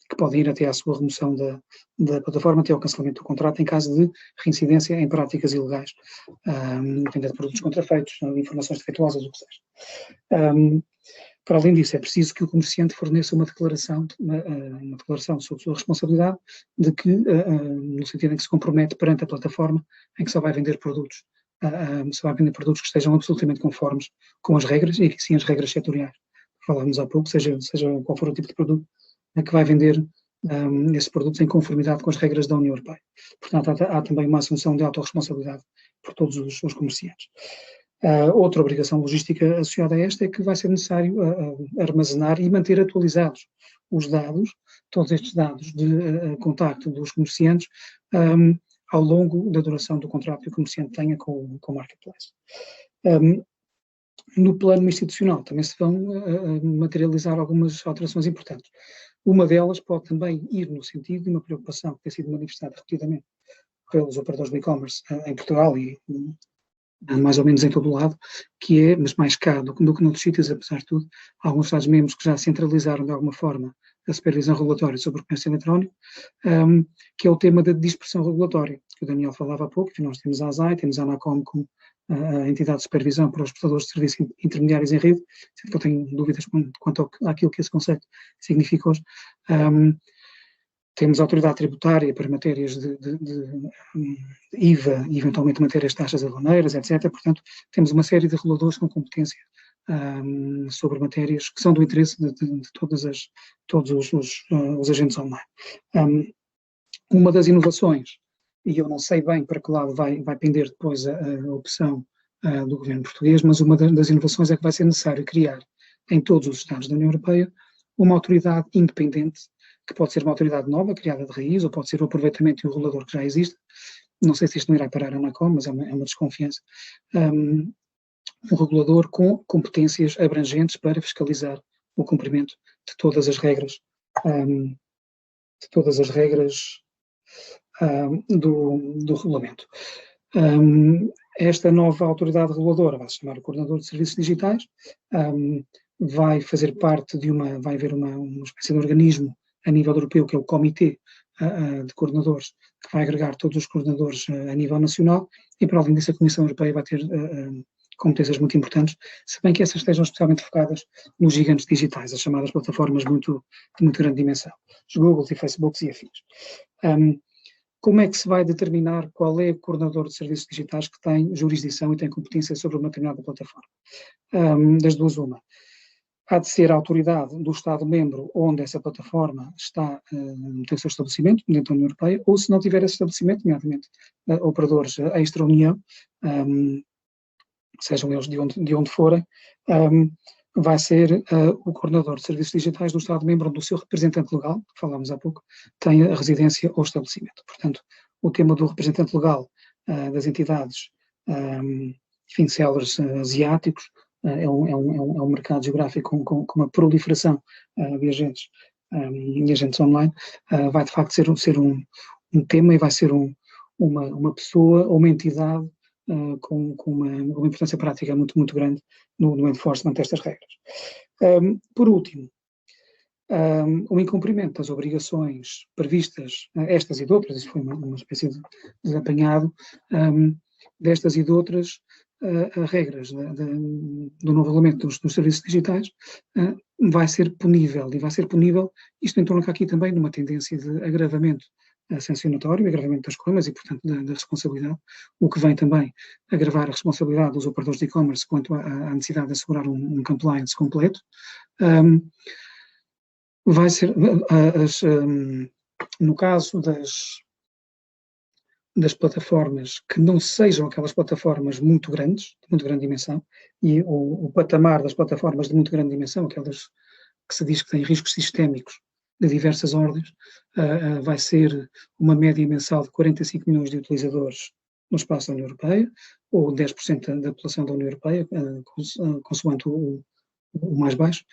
que podem ir até à sua remoção da plataforma, até ao cancelamento do contrato, em caso de reincidência em práticas ilegais, venda de produtos contrafeitos, informações defeituosas, o que seja. Para além disso, é preciso que o comerciante forneça uma declaração sobre a sua responsabilidade, no sentido em que se compromete perante a plataforma, em que só vai vender produtos que estejam absolutamente conformes com as regras, e sim as regras setoriais. Falámos há pouco, seja qual for o tipo de produto, que vai vender esses produtos em conformidade com as regras da União Europeia. Portanto, há também uma assunção de autorresponsabilidade por todos os comerciantes. Outra obrigação logística associada a esta é que vai ser necessário armazenar e manter atualizados os dados, todos estes dados de contacto dos comerciantes, ao longo da duração do contrato que o comerciante tenha com o marketplace. No plano institucional também se vão materializar algumas alterações importantes. Uma delas pode também ir no sentido de uma preocupação que tem sido manifestada repetidamente pelos operadores de e-commerce em Portugal e mais ou menos em todo o lado, que é, mas mais cá do que noutros sítios, apesar de tudo, há alguns Estados-membros que já centralizaram de alguma forma a supervisão regulatória sobre o comércio eletrónico, que é o tema da dispersão regulatória, que o Daniel falava há pouco, que nós temos a ASAI, temos a ANACOM como a entidade de supervisão para os prestadores de serviços intermediários em rede, sendo que eu tenho dúvidas quanto àquilo que esse conceito significa hoje. Temos a autoridade tributária para matérias de IVA e eventualmente matérias de taxas aduaneiras, etc. Portanto, temos uma série de reguladores com competência sobre matérias que são do interesse de todos os agentes online. Uma das inovações, e eu não sei bem para que lado vai pender depois a opção do governo português, mas uma das inovações é que vai ser necessário criar em todos os Estados da União Europeia uma autoridade independente, que pode ser uma autoridade nova, criada de raiz, ou pode ser o aproveitamento e o regulador que já existe. Não sei se isto não irá parar a ANACOM, mas é uma desconfiança. Um regulador com competências abrangentes para fiscalizar o cumprimento de todas as regras, do regulamento. Esta nova autoridade reguladora vai se chamar o Coordenador de Serviços Digitais, vai fazer parte vai haver uma espécie de organismo a nível europeu, que é o Comitê de Coordenadores, que vai agregar todos os coordenadores a nível nacional, e para além disso a Comissão Europeia vai ter competências muito importantes, se bem que essas estejam especialmente focadas nos gigantes digitais, as chamadas plataformas de muito grande dimensão, os Googles e Facebooks e afins. Como é que se vai determinar qual é o coordenador de serviços digitais que tem jurisdição e tem competência sobre uma determinada plataforma? Das duas, uma. Há de ser a autoridade do Estado-membro onde essa plataforma tem o seu estabelecimento, dentro da União Europeia, ou se não tiver esse estabelecimento, nomeadamente operadores extra-União, sejam eles de onde forem, vai ser o coordenador de serviços digitais do Estado-membro onde o seu representante legal, que falámos há pouco, tem a residência ou estabelecimento. Portanto, o tema do representante legal das entidades, enfim, sellers asiáticos, é um mercado geográfico com uma proliferação de agentes online, vai de facto ser um tema e vai ser uma pessoa ou uma entidade com uma importância prática muito, muito grande no enforcement destas regras. Por último, o incumprimento das obrigações previstas, estas e de outras, isso foi uma espécie de apanhado, destas e de outras regras do novo regulamento dos serviços digitais, vai ser punível, e vai ser punível, isto entronca aqui também numa tendência de agravamento sancionatório, agravamento das coimas e, portanto, da responsabilidade, o que vem também agravar a responsabilidade dos operadores de e-commerce quanto à necessidade de assegurar um compliance completo. vai ser, no caso das plataformas que não sejam aquelas plataformas muito grandes, de muito grande dimensão, e o patamar das plataformas de muito grande dimensão, aquelas que se diz que têm riscos sistémicos de diversas ordens, vai ser uma média mensal de 45 milhões de utilizadores no espaço da União Europeia, ou 10% da população da União Europeia, consoante o mais baixo.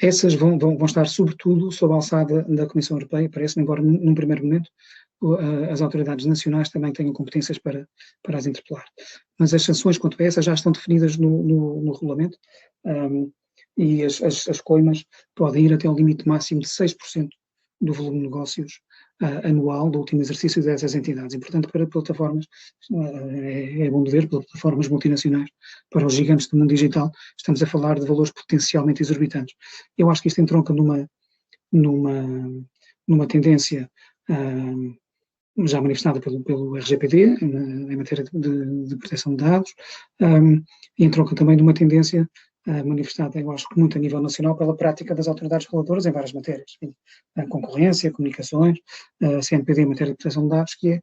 Essas vão estar sobretudo sob a alçada da Comissão Europeia, parece-me, embora num primeiro momento as autoridades nacionais também tenham competências para as interpelar. Mas as sanções quanto a essas já estão definidas no regulamento, e as coimas podem ir até ao limite máximo de 6% do volume de negócios anual do último exercício dessas entidades. E, portanto, para plataformas, é bom de ver, plataformas multinacionais, para os gigantes do mundo digital, estamos a falar de valores potencialmente exorbitantes. Eu acho que isto entronca numa tendência já manifestada pelo RGPD, em matéria de proteção de dados, e entronca também numa tendência manifestada, eu acho que muito a nível nacional, pela prática das autoridades reguladoras em várias matérias, a concorrência, comunicações, a CNPD em matéria de proteção de dados, que é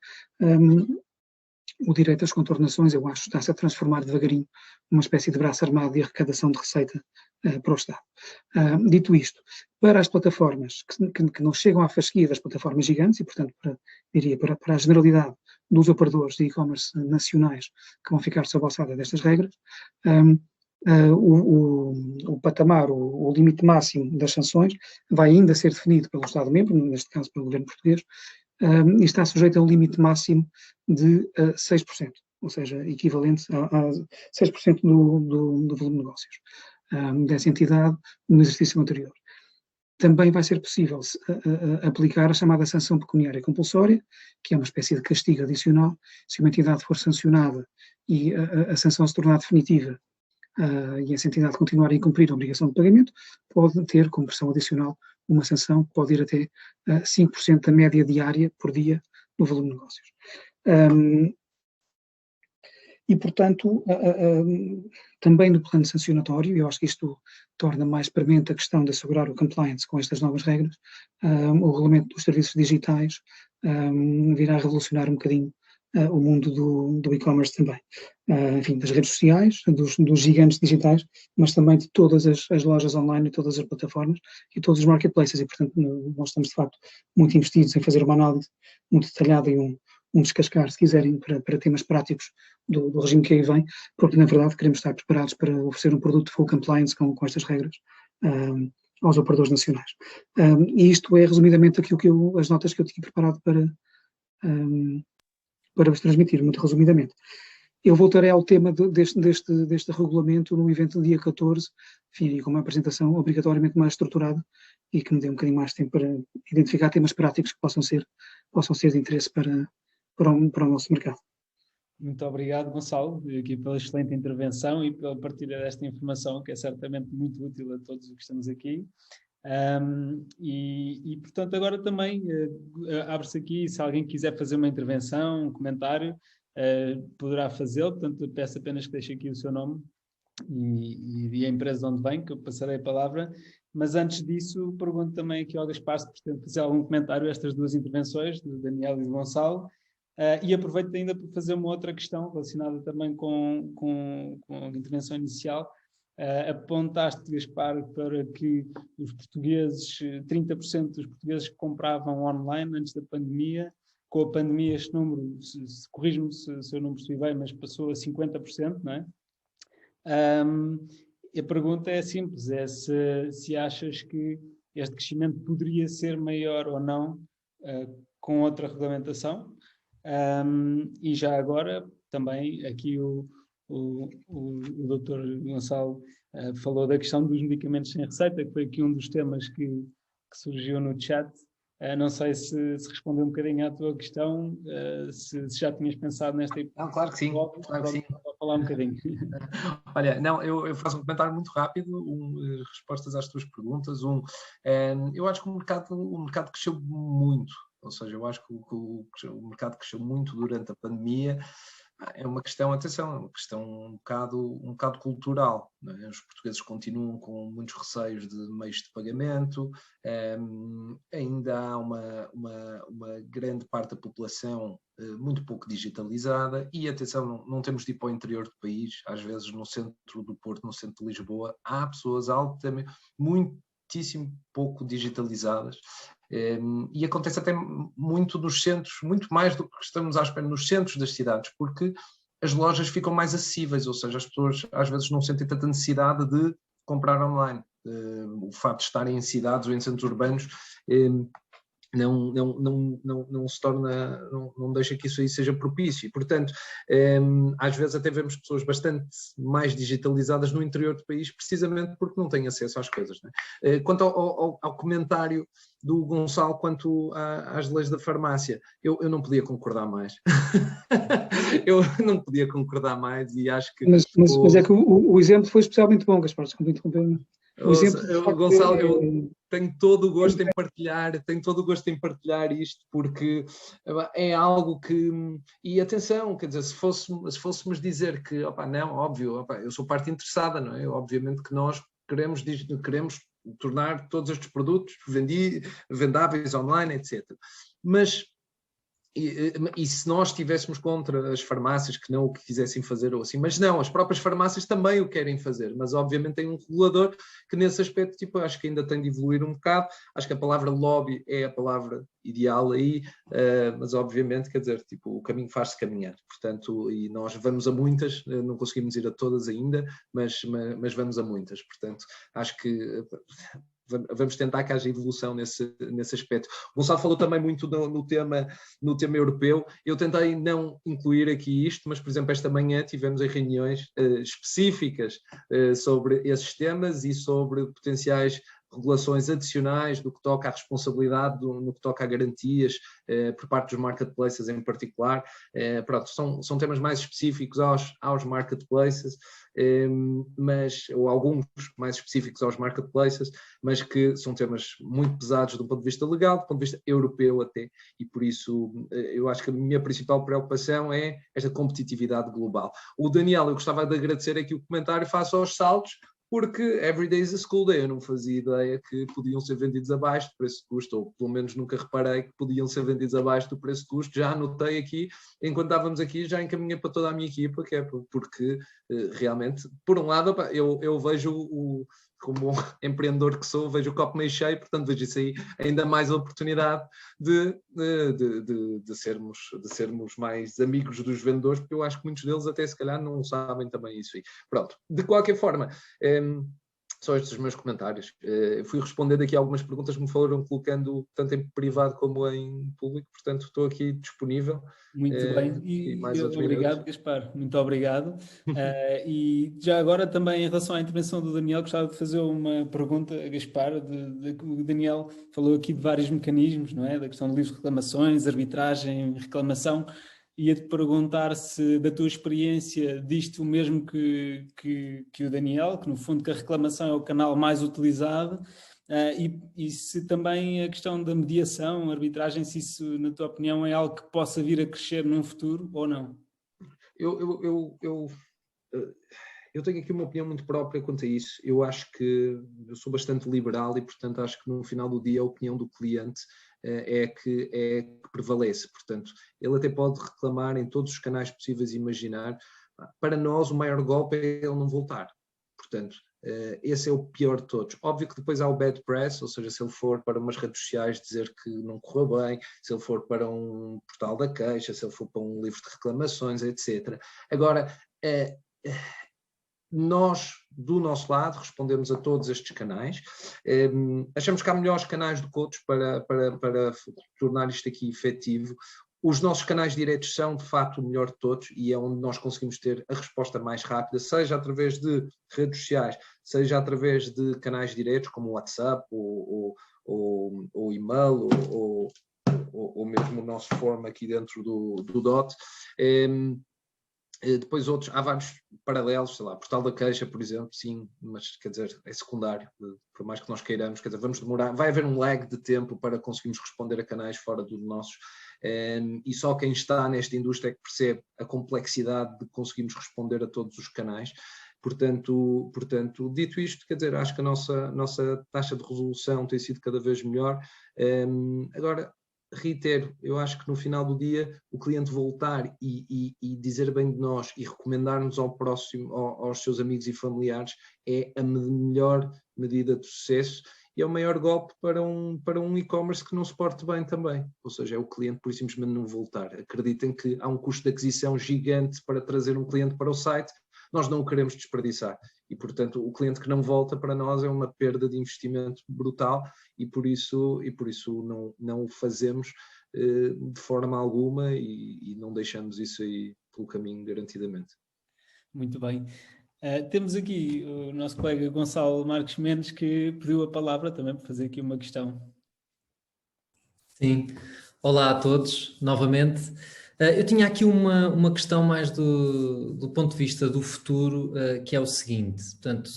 o direito às contornações, eu acho, está-se a transformar devagarinho numa espécie de braço armado de arrecadação de receita para o Estado. Dito isto, para as plataformas que não chegam à fasquia das plataformas gigantes, e portanto, para a generalidade dos operadores de e-commerce nacionais que vão ficar sob a alçada destas regras, o patamar, o limite máximo das sanções vai ainda ser definido pelo Estado-membro, neste caso pelo Governo português, e está sujeito a um limite máximo de 6%, ou seja, equivalente a 6% do volume de negócios dessa entidade no exercício anterior. Também vai ser possível aplicar a chamada sanção pecuniária compulsória, que é uma espécie de castigo adicional. Se uma entidade for sancionada e a sanção se tornar definitiva, e essa entidade continuar a incumprir a obrigação de pagamento, pode ter como pressão adicional uma sanção que pode ir até 5% da média diária por dia no volume de negócios. E, portanto, também no plano sancionatório, eu acho que isto torna mais premente a questão de assegurar o compliance com estas novas regras, o regulamento dos serviços digitais virá revolucionar um bocadinho o mundo do e-commerce também. Enfim, das redes sociais, dos gigantes digitais, mas também de todas as lojas online e todas as plataformas e todos os marketplaces. E, portanto, nós estamos, de facto, muito investidos em fazer uma análise muito detalhada e um descascar, se quiserem, para temas práticos do regime que aí vem, porque, na verdade, queremos estar preparados para oferecer um produto de full compliance com estas regras aos operadores nacionais. E isto é, resumidamente, as notas que eu tinha preparado para vos transmitir, muito resumidamente. Eu voltarei ao tema deste regulamento no evento do dia 14, enfim, com uma apresentação obrigatoriamente mais estruturada e que me dê um bocadinho mais tempo para identificar temas práticos que possam ser de interesse para o nosso mercado. Muito obrigado, Gonçalo, aqui pela excelente intervenção e pela partilha desta informação, que é certamente muito útil a todos os que estamos aqui. Portanto, agora também abre-se aqui, se alguém quiser fazer uma intervenção, um comentário, poderá fazê-lo. Portanto, peço apenas que deixe aqui o seu nome e a empresa de onde vem, que eu passarei a palavra. Mas antes disso, pergunto também aqui ao Gaspar se pretende fazer algum comentário a estas duas intervenções, de Daniel e de Gonçalo. E aproveito ainda para fazer uma outra questão relacionada também com a intervenção inicial. Apontaste, Gaspar, para que os portugueses, 30% dos portugueses que compravam online antes da pandemia, com a pandemia este número, corrijo-me se eu não percebi bem, mas passou a 50%, não é? A pergunta é simples, é se achas que este crescimento poderia ser maior ou não com outra regulamentação. E já agora, também, aqui o Dr. Gonçalo falou da questão dos medicamentos sem receita, que foi aqui um dos temas que surgiu no chat. Não sei se respondeu um bocadinho à tua questão, se já tinhas pensado nesta hipótese. Não, claro que sim. Claro que sim. Vou falar um bocadinho. Olha, não, eu faço um comentário muito rápido, respostas às tuas perguntas. Eu acho que o mercado cresceu muito. Ou seja, eu acho que o mercado cresceu muito durante a pandemia, É uma questão, atenção, é uma questão um bocado cultural, não é? Os portugueses continuam com muitos receios de meios de pagamento, ainda há uma grande parte da população muito pouco digitalizada e, atenção, não temos de ir para o interior do país, às vezes no centro do Porto, no centro de Lisboa, há pessoas altamente, muitíssimo pouco digitalizadas. E acontece até muito nos centros, muito mais do que estamos à espera nos centros das cidades, porque as lojas ficam mais acessíveis, ou seja, as pessoas às vezes não sentem tanta necessidade de comprar online. O facto de estarem em cidades ou em centros urbanos não se torna, não deixa que isso aí seja propício. E, portanto, às vezes até vemos pessoas bastante mais digitalizadas no interior do país, precisamente porque não têm acesso às coisas. Não é? Quanto ao comentário do Gonçalo quanto às leis da farmácia, eu não podia concordar mais. Eu não podia concordar mais e acho que... Mas é que o exemplo foi especialmente bom, Gaspar, desculpa interromper. O exemplo, Gonçalo, eu tenho todo o gosto em partilhar isto, porque é algo que... E atenção, quer dizer, se fôssemos dizer que, não, óbvio, eu sou parte interessada, não é? Obviamente que nós queremos tornar todos estes produtos vendáveis online, etc. Mas... E se nós estivéssemos contra as farmácias que não o quisessem fazer ou assim, mas não, as próprias farmácias também o querem fazer, mas obviamente tem um regulador que nesse aspecto, tipo, acho que ainda tem de evoluir um bocado, acho que a palavra lobby é a palavra ideal aí, mas obviamente, quer dizer, tipo, o caminho faz-se caminhar, portanto, e nós vamos a muitas, não conseguimos ir a todas ainda, mas vamos a muitas, portanto, acho que... Vamos tentar que haja evolução nesse aspecto. O Gonçalo falou também muito no tema europeu. Eu tentei não incluir aqui isto, mas, por exemplo, esta manhã tivemos em reuniões específicas sobre esses temas e sobre potenciais regulações adicionais do que toca à responsabilidade, no que toca a garantias por parte dos marketplaces em particular. Pronto, são temas mais específicos aos marketplaces, ou alguns mais específicos aos marketplaces, mas que são temas muito pesados do ponto de vista legal, do ponto de vista europeu até, e por isso eu acho que a minha principal preocupação é esta competitividade global. O Daniel, eu gostava de agradecer aqui o comentário face aos saltos, porque every day is a school day, eu não fazia ideia que podiam ser vendidos abaixo do preço de custo, ou pelo menos nunca reparei que podiam ser vendidos abaixo do preço de custo, já anotei aqui, enquanto estávamos aqui, já encaminhei para toda a minha equipa, que é porque realmente, por um lado, eu vejo como empreendedor que sou, vejo o copo meio cheio, portanto vejo isso aí ainda mais oportunidade de sermos mais amigos dos vendedores, porque eu acho que muitos deles até se calhar não sabem também isso aí. Pronto, de qualquer forma, só estes os meus comentários. Fui respondendo aqui algumas perguntas que me foram colocando tanto em privado como em público, portanto estou aqui disponível. Muito bem, e mais obrigado, Gaspar, muito obrigado. E já agora também em relação à intervenção do Daniel, gostava de fazer uma pergunta a Gaspar. O Daniel falou aqui de vários mecanismos, não é? Da questão de livros de reclamações, arbitragem, reclamação. Ia-te perguntar se, da tua experiência, diste o mesmo que o Daniel, que no fundo que a reclamação é o canal mais utilizado, e se também a questão da mediação, arbitragem, se isso, na tua opinião, é algo que possa vir a crescer num futuro ou não? Eu tenho aqui uma opinião muito própria quanto a isso. Eu acho que eu sou bastante liberal e, portanto, acho que no final do dia a opinião do cliente é que prevalece. Portanto, ele até pode reclamar em todos os canais possíveis e imaginar. Para nós, o maior golpe é ele não voltar. Portanto, esse é o pior de todos. Óbvio que depois há o bad press, ou seja, se ele for para umas redes sociais dizer que não correu bem, se ele for para um portal da queixa, se ele for para um livro de reclamações, etc. Agora, nós, do nosso lado, respondemos a todos estes canais. Achamos que há melhores canais do que outros para tornar isto aqui efetivo. Os nossos canais diretos são, de facto, o melhor de todos e é onde nós conseguimos ter a resposta mais rápida, seja através de redes sociais, seja através de canais diretos, como o WhatsApp, ou e-mail, ou mesmo o nosso form aqui dentro do DOT. Depois outros, há vários paralelos, sei lá, Portal da Queixa, por exemplo, sim, mas quer dizer, é secundário, por mais que nós queiramos, quer dizer, vamos demorar, vai haver um lag de tempo para conseguirmos responder a canais fora dos nossos. E só quem está nesta indústria é que percebe a complexidade de conseguirmos responder a todos os canais. Portanto, dito isto, quer dizer, acho que a nossa taxa de resolução tem sido cada vez melhor. Agora, reitero, eu acho que no final do dia o cliente voltar e dizer bem de nós e recomendar-nos ao próximo, aos seus amigos e familiares, é a melhor medida de sucesso e é o maior golpe para um e-commerce que não se porte bem também. Ou seja, é o cliente por simplesmente não voltar. Acreditem que há um custo de aquisição gigante para trazer um cliente para o site, nós não o queremos desperdiçar. E, portanto, o cliente que não volta para nós é uma perda de investimento brutal e por isso não o fazemos de forma alguma e não deixamos isso aí pelo caminho garantidamente. Muito bem. Temos aqui o nosso colega Gonçalo Marques Mendes que pediu a palavra também para fazer aqui uma questão. Sim. Olá a todos, novamente. Eu tinha aqui uma questão mais do ponto de vista do futuro, que é o seguinte. Portanto,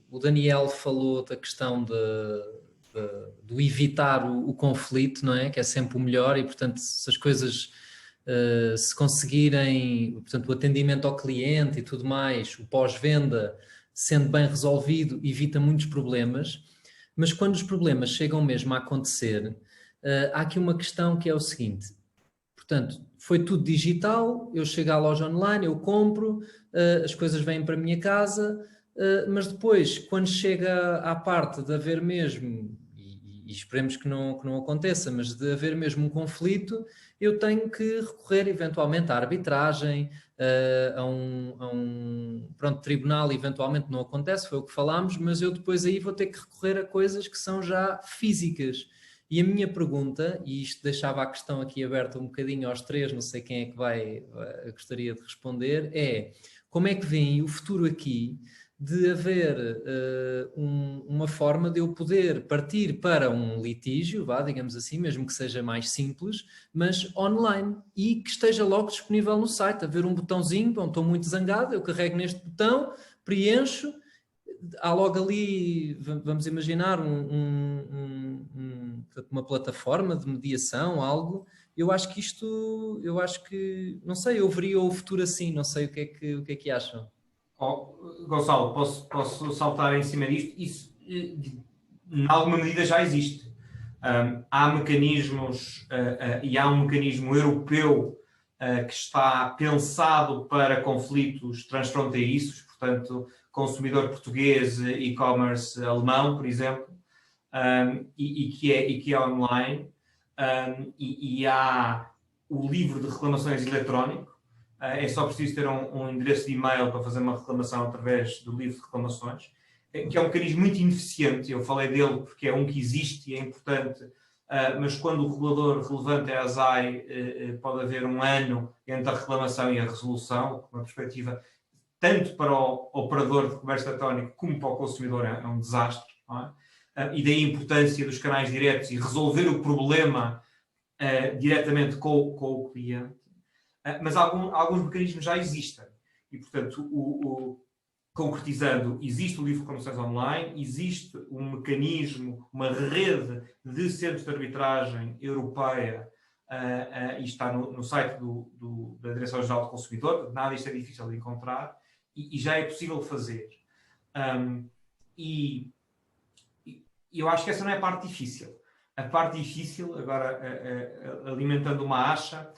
o Daniel falou da questão do evitar o conflito, não é? Que é sempre o melhor e, portanto, se as coisas se conseguirem, portanto, o atendimento ao cliente e tudo mais, o pós-venda, sendo bem resolvido, evita muitos problemas. Mas quando os problemas chegam mesmo a acontecer, há aqui uma questão que é o seguinte. Portanto, foi tudo digital, eu chego à loja online, eu compro, as coisas vêm para a minha casa, mas depois, quando chega à parte de haver mesmo, e esperemos que não aconteça, mas de haver mesmo um conflito, eu tenho que recorrer eventualmente à arbitragem, a um tribunal, eventualmente não acontece, foi o que falámos, mas eu depois aí vou ter que recorrer a coisas que são já físicas. E a minha pergunta, e isto deixava a questão aqui aberta um bocadinho aos três, não sei quem é que gostaria de responder, é como é que vem o futuro aqui de haver uma forma de eu poder partir para um litígio, digamos assim, mesmo que seja mais simples, mas online e que esteja logo disponível no site, haver um botãozinho, bom, estou muito zangado, eu carrego neste botão, preencho, há logo ali, vamos imaginar, uma plataforma de mediação, algo. Eu acho que, não sei, eu veria o futuro assim, não sei o que é que acham. Gonçalo, posso saltar em cima disto? Isso, em alguma medida, já existe. Há mecanismos, e há um mecanismo europeu que está pensado para conflitos transfronteiriços, portanto, consumidor português, e-commerce alemão, por exemplo, e que é online, e há o livro de reclamações eletrónico. É só preciso ter um endereço de e-mail para fazer uma reclamação através do livro de reclamações, que é um mecanismo muito ineficiente. Eu falei dele porque é um que existe e é importante, mas quando o regulador relevante é a ASAI, pode haver um ano entre a reclamação e a resolução, com uma perspectiva tanto para o operador de comércio eletrónico como para o consumidor é um desastre. Não é? E daí a importância dos canais diretos e resolver o problema diretamente com o cliente. Mas alguns mecanismos já existem. E, portanto, concretizando, existe o livro de reclamações online, existe um mecanismo, uma rede de centros de arbitragem europeia, e está no site da Direção-Geral do Consumidor, nada disto é difícil de encontrar, e já é possível fazer. E eu acho que essa não é a parte difícil. A parte difícil, agora alimentando uma acha,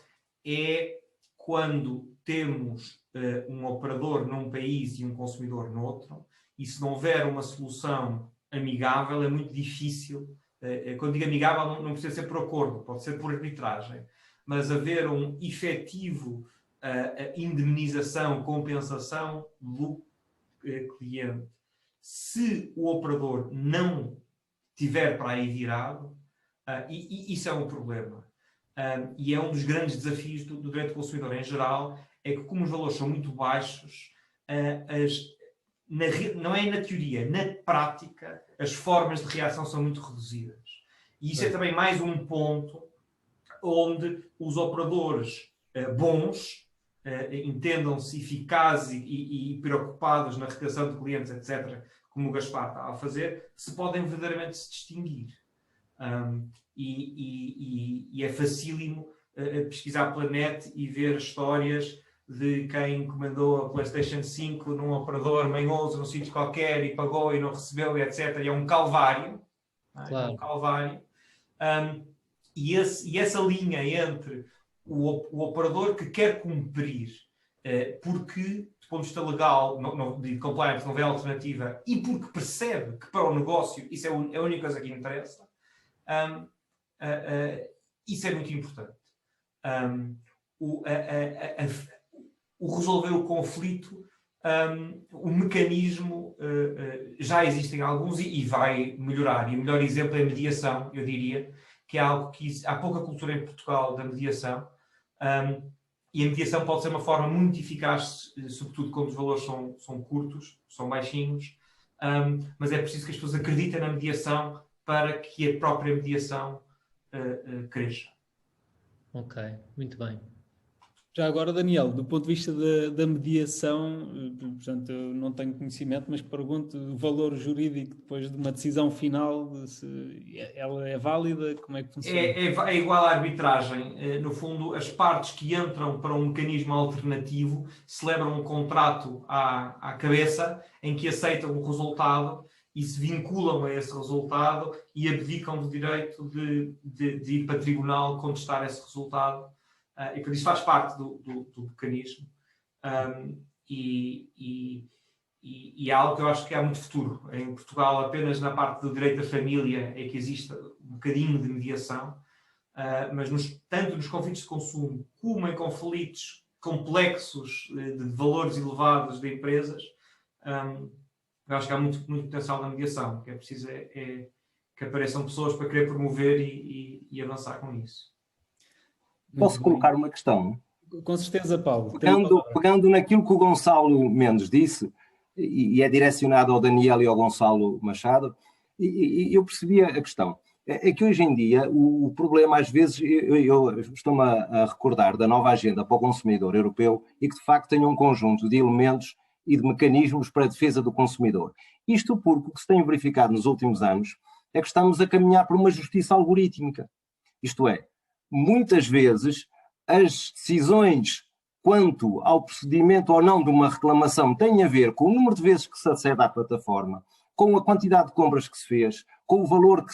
é quando temos um operador num país e um consumidor no outro, e se não houver uma solução amigável, é muito difícil. Quando digo amigável, não precisa ser por acordo, pode ser por arbitragem, mas haver um efetivo indemnização, compensação do cliente. Se o operador não tiver para aí virado, isso é um problema. E é um dos grandes desafios do direito do consumidor em geral, é que como os valores são muito baixos, não é na teoria, na prática, as formas de reação são muito reduzidas. E isso é também mais um ponto onde os operadores bons, entendam-se eficazes e preocupados na retenção de clientes, etc., como o Gaspar está a fazer, se podem verdadeiramente se distinguir. E é facílimo pesquisar pela net e ver histórias de quem encomendou a PlayStation 5 num operador manhoso num sítio qualquer e pagou e não recebeu, e etc. E é um calvário. Claro. É um calvário. E essa linha entre o operador que quer cumprir, porque, do ponto de vista legal, de compliance, não vê alternativa, e porque percebe que para o negócio isso é a única coisa que interessa, isso é muito importante. O resolver o conflito, o mecanismo já existem alguns e vai melhorar. E o melhor exemplo é a mediação, eu diria, que é algo que há pouca cultura em Portugal da mediação. E a mediação pode ser uma forma muito eficaz, sobretudo quando os valores são curtos, são baixinhos, mas é preciso que as pessoas acreditem na mediação para que a própria mediação cresça. Ok, muito bem. Já agora, Daniel, do ponto de vista da mediação, portanto, eu não tenho conhecimento, mas pergunto o valor jurídico depois de uma decisão final, se ela é válida, como é que funciona? É igual à arbitragem. No fundo, as partes que entram para um mecanismo alternativo celebram um contrato à cabeça em que aceitam o resultado e se vinculam a esse resultado e abdicam do direito de ir para tribunal contestar esse resultado. E por isso faz parte do mecanismo. E é algo que eu acho que há muito futuro. Em Portugal, apenas na parte do direito da família é que existe um bocadinho de mediação, mas tanto nos conflitos de consumo como em conflitos complexos de valores elevados de empresas, eu acho que há muito potencial na mediação. O que é preciso é que apareçam pessoas para querer promover e avançar com isso. Posso colocar uma questão? Com certeza, Paulo. Pegando naquilo que o Gonçalo Mendes disse, e é direcionado ao Daniel e ao Gonçalo Machado, e eu percebi a questão. É que hoje em dia o problema, às vezes, eu estou-me a recordar da nova agenda para o consumidor europeu e que de facto tem um conjunto de elementos e de mecanismos para a defesa do consumidor. Isto porque o que se tem verificado nos últimos anos é que estamos a caminhar por uma justiça algorítmica. Isto é, muitas vezes as decisões quanto ao procedimento ou não de uma reclamação têm a ver com o número de vezes que se acede à plataforma, com a quantidade de compras que se fez, com o valor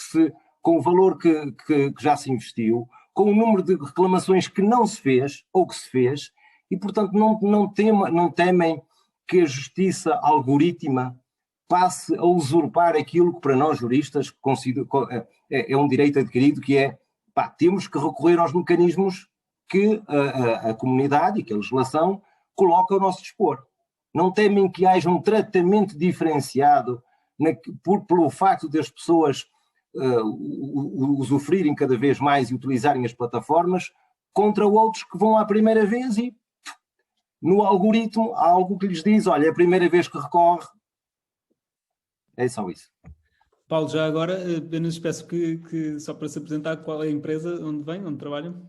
que já se investiu, com o número de reclamações que não se fez ou que se fez, e portanto não temem que a justiça algorítmica passe a usurpar aquilo que para nós juristas é um direito adquirido, que é temos que recorrer aos mecanismos que a comunidade e que a legislação coloca ao nosso dispor. Não temem que haja um tratamento diferenciado pelo facto de as pessoas usufruírem cada vez mais e utilizarem as plataformas contra outros que vão à primeira vez e no algoritmo há algo que lhes diz, olha, é a primeira vez que recorre. É só isso. Paulo, já agora, apenas peço que só para se apresentar, qual é a empresa, onde vem, onde trabalham?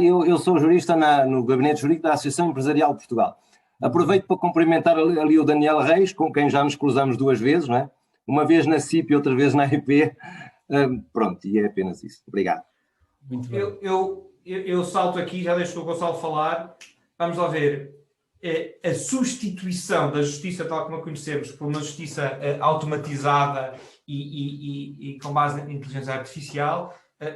Eu sou jurista no Gabinete Jurídico da Associação Empresarial de Portugal. Aproveito para cumprimentar ali o Daniel Reis, com quem já nos cruzamos 2 vezes, não é? Uma vez na CIP e outra vez na EP. Pronto, e é apenas isso. Obrigado. Muito bem. Eu salto aqui, já deixo o Gonçalo falar. Vamos lá ver. A substituição da justiça tal como a conhecemos por uma justiça automatizada e com base na inteligência artificial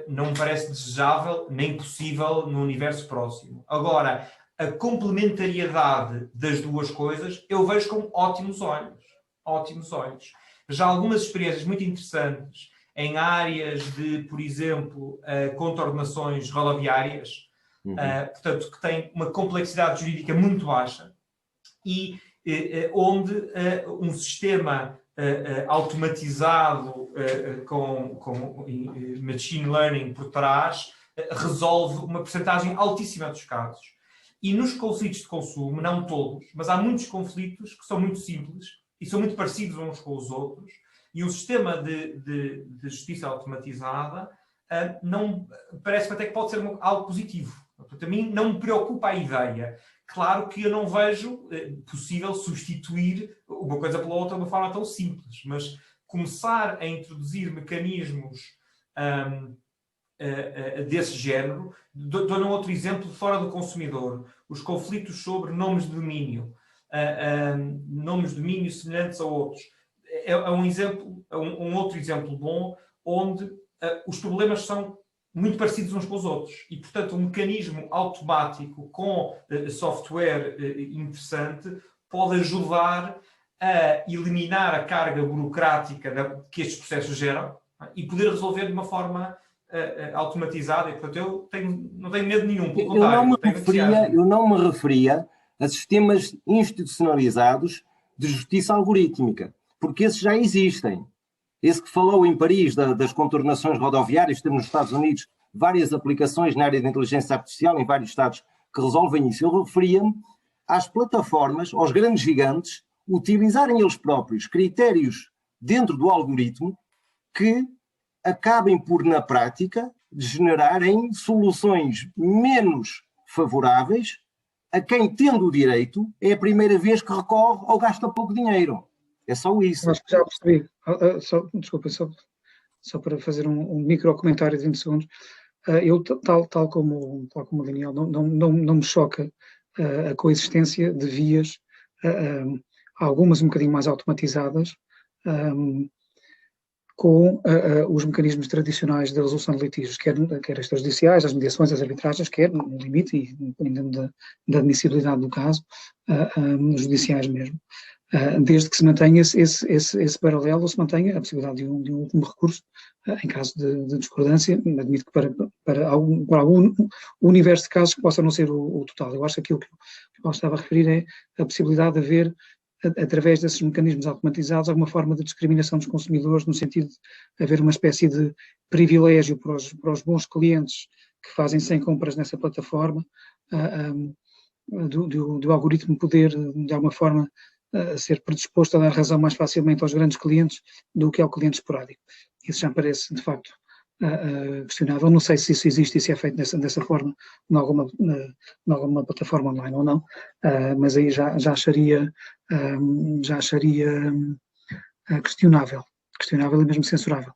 não me parece desejável nem possível no universo próximo. Agora, a complementariedade das duas coisas eu vejo com ótimos olhos. Ótimos olhos. Já algumas experiências muito interessantes em áreas de, por exemplo, contornações rodoviárias, portanto, que tem uma complexidade jurídica muito baixa e onde um sistema automatizado com machine learning por trás resolve uma percentagem altíssima dos casos. E nos conflitos de consumo, não todos, mas há muitos conflitos que são muito simples e são muito parecidos uns com os outros, e um sistema de justiça automatizada não parece até que pode ser algo positivo. Portanto, a mim não me preocupa a ideia. Claro que eu não vejo possível substituir uma coisa pela outra de uma forma tão simples, mas começar a introduzir mecanismos desse género. Dou-lhe um outro exemplo fora do consumidor: os conflitos sobre nomes de domínio, nomes de domínio semelhantes a outros. É um outro exemplo bom, onde os problemas são muito parecidos uns com os outros e, portanto, um mecanismo automático com software interessante pode ajudar a eliminar a carga burocrática que estes processos geram e poder resolver de uma forma automatizada. E, portanto, não tenho medo nenhum, pelo contrário. Eu não me referia a sistemas institucionalizados de justiça algorítmica, porque esses já existem. Esse que falou em Paris das contornações rodoviárias, temos nos Estados Unidos várias aplicações na área da inteligência artificial em vários estados que resolvem isso. Eu referia-me às plataformas, aos grandes gigantes, utilizarem eles próprios critérios dentro do algoritmo que acabem por, na prática, generarem soluções menos favoráveis a quem, tendo o direito, é a primeira vez que recorre ou gasta pouco dinheiro. É só isso. Acho que já percebi. Desculpa, só para fazer um micro comentário de 20 segundos. Eu, tal como o Daniel, não me choca a coexistência de vias, algumas um bocadinho mais automatizadas, com os mecanismos tradicionais de resolução de litígios, quer extrajudiciais, as mediações, as arbitragens, quer no limite, e dependendo da admissibilidade do caso, judiciais mesmo. Desde que se mantenha esse paralelo, ou se mantenha a possibilidade de um último recurso em caso de discordância. Admito que para algum universo de casos que possa não ser o total. Eu acho que aquilo que eu estava a referir é a possibilidade de haver, através desses mecanismos automatizados, alguma forma de discriminação dos consumidores, no sentido de haver uma espécie de privilégio para os bons clientes que fazem 100 compras nessa plataforma, do algoritmo poder, de alguma forma, ser predisposto a dar razão mais facilmente aos grandes clientes do que ao cliente esporádico. Isso já me parece, de facto, questionável. Não sei se isso existe e se é feito dessa forma em alguma plataforma online ou não, mas aí já acharia questionável e mesmo censurável.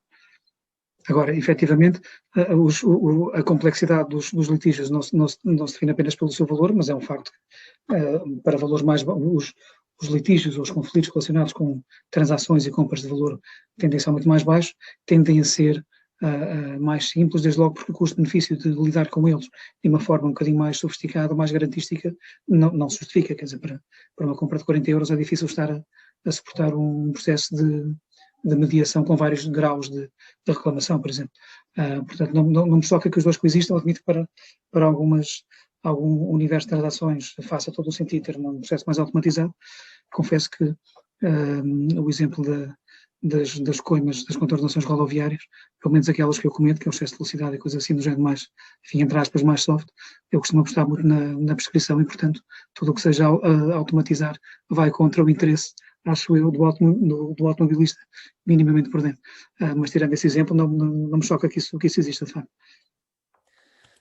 Agora, efetivamente, a complexidade dos litígios não se define apenas pelo seu valor, mas é um facto que, para valores mais... Os litígios ou os conflitos relacionados com transações e compras de valor tendencialmente mais baixos tendem a ser mais simples, desde logo porque o custo-benefício de lidar com eles de uma forma um bocadinho mais sofisticada, mais garantística, não se justifica. Quer dizer, para uma compra de 40 euros é difícil estar a suportar um processo de mediação com vários graus de reclamação, por exemplo. Portanto, não me choca que os dois coexistam. Admito que para algum universo de transações faça todo o sentido ter um processo mais automatizado. Confesso que o exemplo das coimas, das contornações rodoviárias, pelo menos aquelas que eu comento, que é o excesso de velocidade e coisas assim do género mais, enfim, entre aspas, mais soft, eu costumo apostar muito na prescrição e, portanto, tudo o que seja automatizar vai contra o interesse, acho eu, do automobilista minimamente por dentro. Mas tirando esse exemplo, não me choca que isso exista, de facto.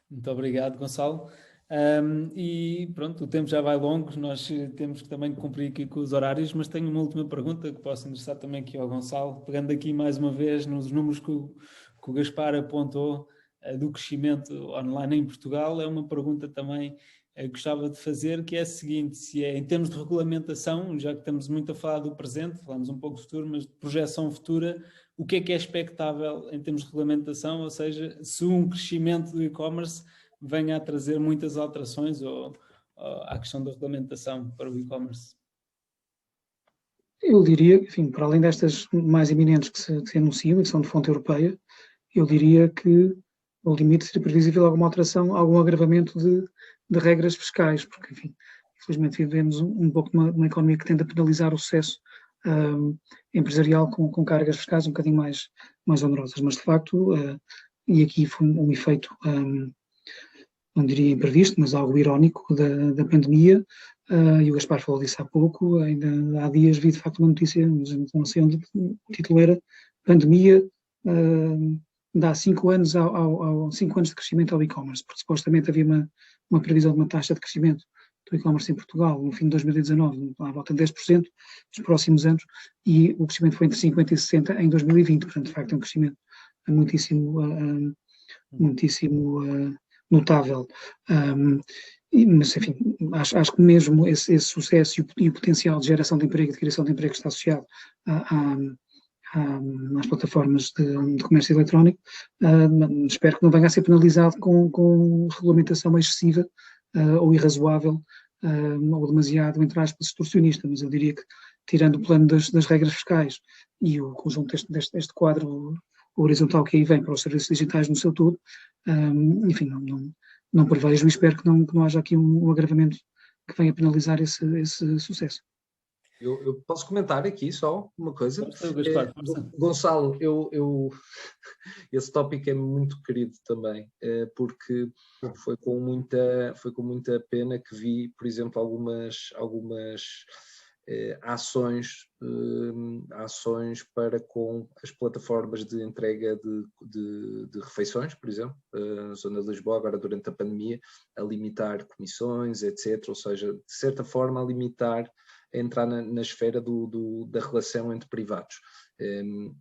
Muito obrigado, Gonçalo. E pronto, o tempo já vai longo, nós temos que também cumprir aqui com os horários, mas tenho uma última pergunta que posso interessar também aqui ao Gonçalo, pegando aqui mais uma vez nos números que o Gaspar apontou do crescimento online em Portugal. É uma pergunta também que gostava de fazer, que é a seguinte: se é em termos de regulamentação, já que estamos muito a falar do presente, falamos um pouco do futuro, mas de projeção futura, o que é expectável em termos de regulamentação, ou seja, se um crescimento do e-commerce venha a trazer muitas alterações ou à questão da regulamentação para o e-commerce? Eu diria, enfim, para além destas mais iminentes que se anunciam e que são de fonte europeia, eu diria que o limite seria previsível alguma alteração, algum agravamento de regras fiscais, porque, enfim, infelizmente vivemos um pouco numa economia que tende a penalizar o sucesso empresarial com cargas fiscais um bocadinho mais onerosas, mas de facto, e aqui foi um efeito, não diria imprevisto, mas algo irónico da pandemia, e o Gaspar falou disso há pouco. Ainda há dias vi de facto uma notícia, não sei onde, o título era pandemia dá 5 anos 5 anos de crescimento ao e-commerce, porque supostamente havia uma previsão de uma taxa de crescimento do e-commerce em Portugal no fim de 2019, à volta de 10% nos próximos anos, e o crescimento foi entre 50% e 60% em 2020, portanto de facto é um crescimento muitíssimo, muitíssimo notável. Mas, enfim, acho que mesmo esse sucesso e o potencial de geração de emprego e de criação de emprego que está associado às plataformas de comércio eletrónico, espero que não venha a ser penalizado com regulamentação excessiva ou irrazoável ou demasiado, entre aspas, extorsionista. Mas eu diria que, tirando o plano das regras fiscais e o conjunto deste quadro horizontal que aí vem para os serviços digitais no seu todo, enfim, não prevejo e espero que não haja aqui um agravamento que venha penalizar esse sucesso. Eu posso comentar aqui só uma coisa? Gaspar, Gonçalo, esse tópico é muito querido também, porque foi com muita pena que vi, por exemplo, algumas ações para com as plataformas de entrega de refeições, por exemplo, na zona de Lisboa, agora durante a pandemia, a limitar comissões, etc. Ou seja, de certa forma, a limitar, a entrar na esfera da relação entre privados.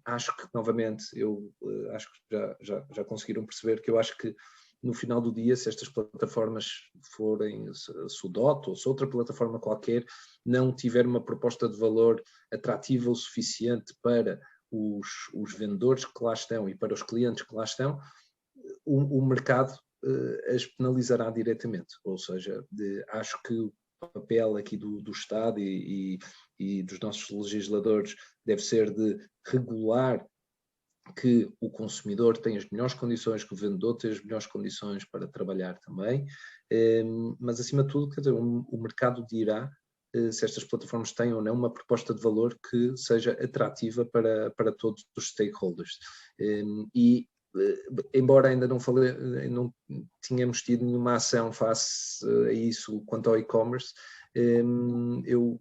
Acho que, novamente, acho que já conseguiram perceber que eu acho que, no final do dia, se estas plataformas forem, se o DOT ou se outra plataforma qualquer não tiver uma proposta de valor atrativa o suficiente para os vendedores que lá estão e para os clientes que lá estão, o mercado as penalizará diretamente. Ou seja, acho que o papel aqui do Estado e dos nossos legisladores deve ser de regular que o consumidor tenha as melhores condições, que o vendedor tenha as melhores condições para trabalhar também, mas acima de tudo, quer dizer, o mercado dirá se estas plataformas têm ou não uma proposta de valor que seja atrativa para todos os stakeholders. Embora ainda não tínhamos tido nenhuma ação face a isso quanto ao e-commerce, eu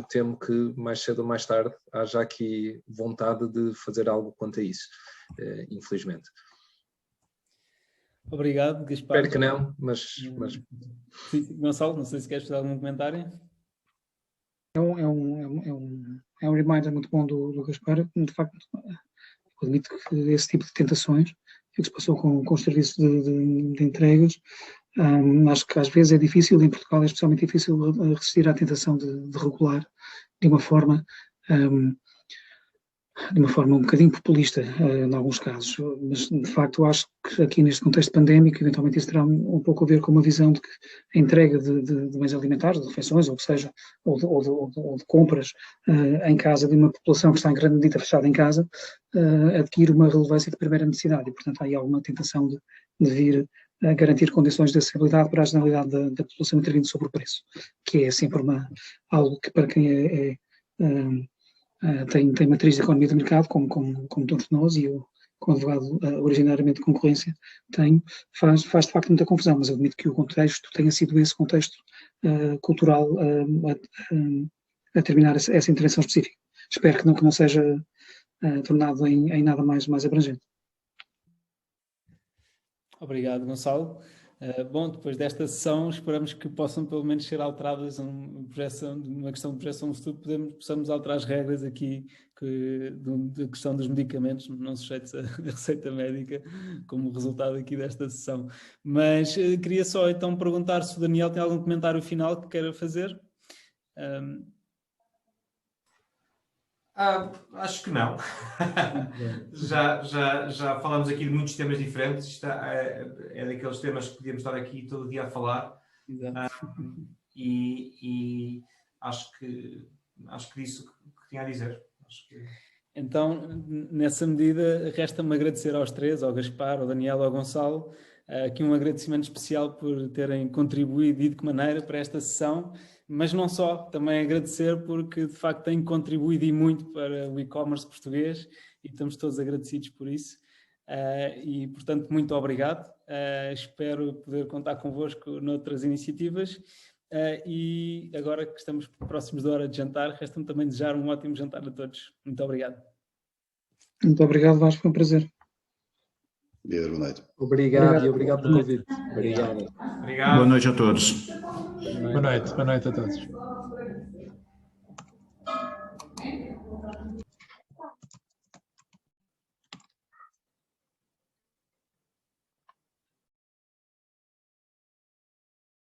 temo que mais cedo ou mais tarde haja aqui vontade de fazer algo quanto a isso, infelizmente. Obrigado, Gaspar. Espero que não, mas... Gonçalo, não sei se queres fazer algum comentário. É um reminder muito bom do Gaspar. De facto, eu admito que esse tipo de tentações, o que se passou com os serviços de entregas, acho que às vezes é difícil, em Portugal é especialmente difícil resistir à tentação de regular de uma forma um bocadinho populista, em alguns casos, mas de facto eu acho que aqui neste contexto pandémico, eventualmente isso terá um pouco a ver com uma visão de que a entrega de bens alimentares, de refeições, ou que seja, ou de compras em casa de uma população que está em grande medida fechada em casa, adquire uma relevância de primeira necessidade e, portanto, há aí alguma tentação de vir a garantir condições de acessibilidade para a generalidade da população intervindo sobre o preço, que é sempre algo que para quem tem matriz de economia de mercado, como todos nós, e eu, como advogado originariamente de concorrência, faz de facto muita confusão, mas eu admito que o contexto tenha sido esse contexto cultural a terminar essa intervenção específica. Espero que não seja tornado em nada mais abrangente. Obrigado, Gonçalo. Bom, depois desta sessão, esperamos que possam pelo menos ser alteradas uma questão de projeção no futuro, possamos alterar as regras aqui da questão dos medicamentos não sujeitos à receita médica, como resultado aqui desta sessão. Mas queria só então perguntar se o Daniel tem algum comentário final que queira fazer. Acho que não. já falamos aqui de muitos temas diferentes. É daqueles temas que podíamos estar aqui todo dia a falar. E acho que disse o que tinha a dizer. Então, nessa medida, resta-me agradecer aos três, ao Gaspar, ao Daniel, ao Gonçalo, aqui um agradecimento especial por terem contribuído e de que maneira para esta sessão. Mas não só, também agradecer porque de facto têm contribuído e muito para o e-commerce português e estamos todos agradecidos por isso. E portanto, muito obrigado. Espero poder contar convosco noutras iniciativas. E agora que estamos próximos da hora de jantar, resta-me também desejar um ótimo jantar a todos. Muito obrigado. Muito obrigado, Vasco, foi um prazer. Boa noite. Obrigado e obrigado pelo convite. Obrigado. Obrigado. Boa noite a todos. Boa noite a todos.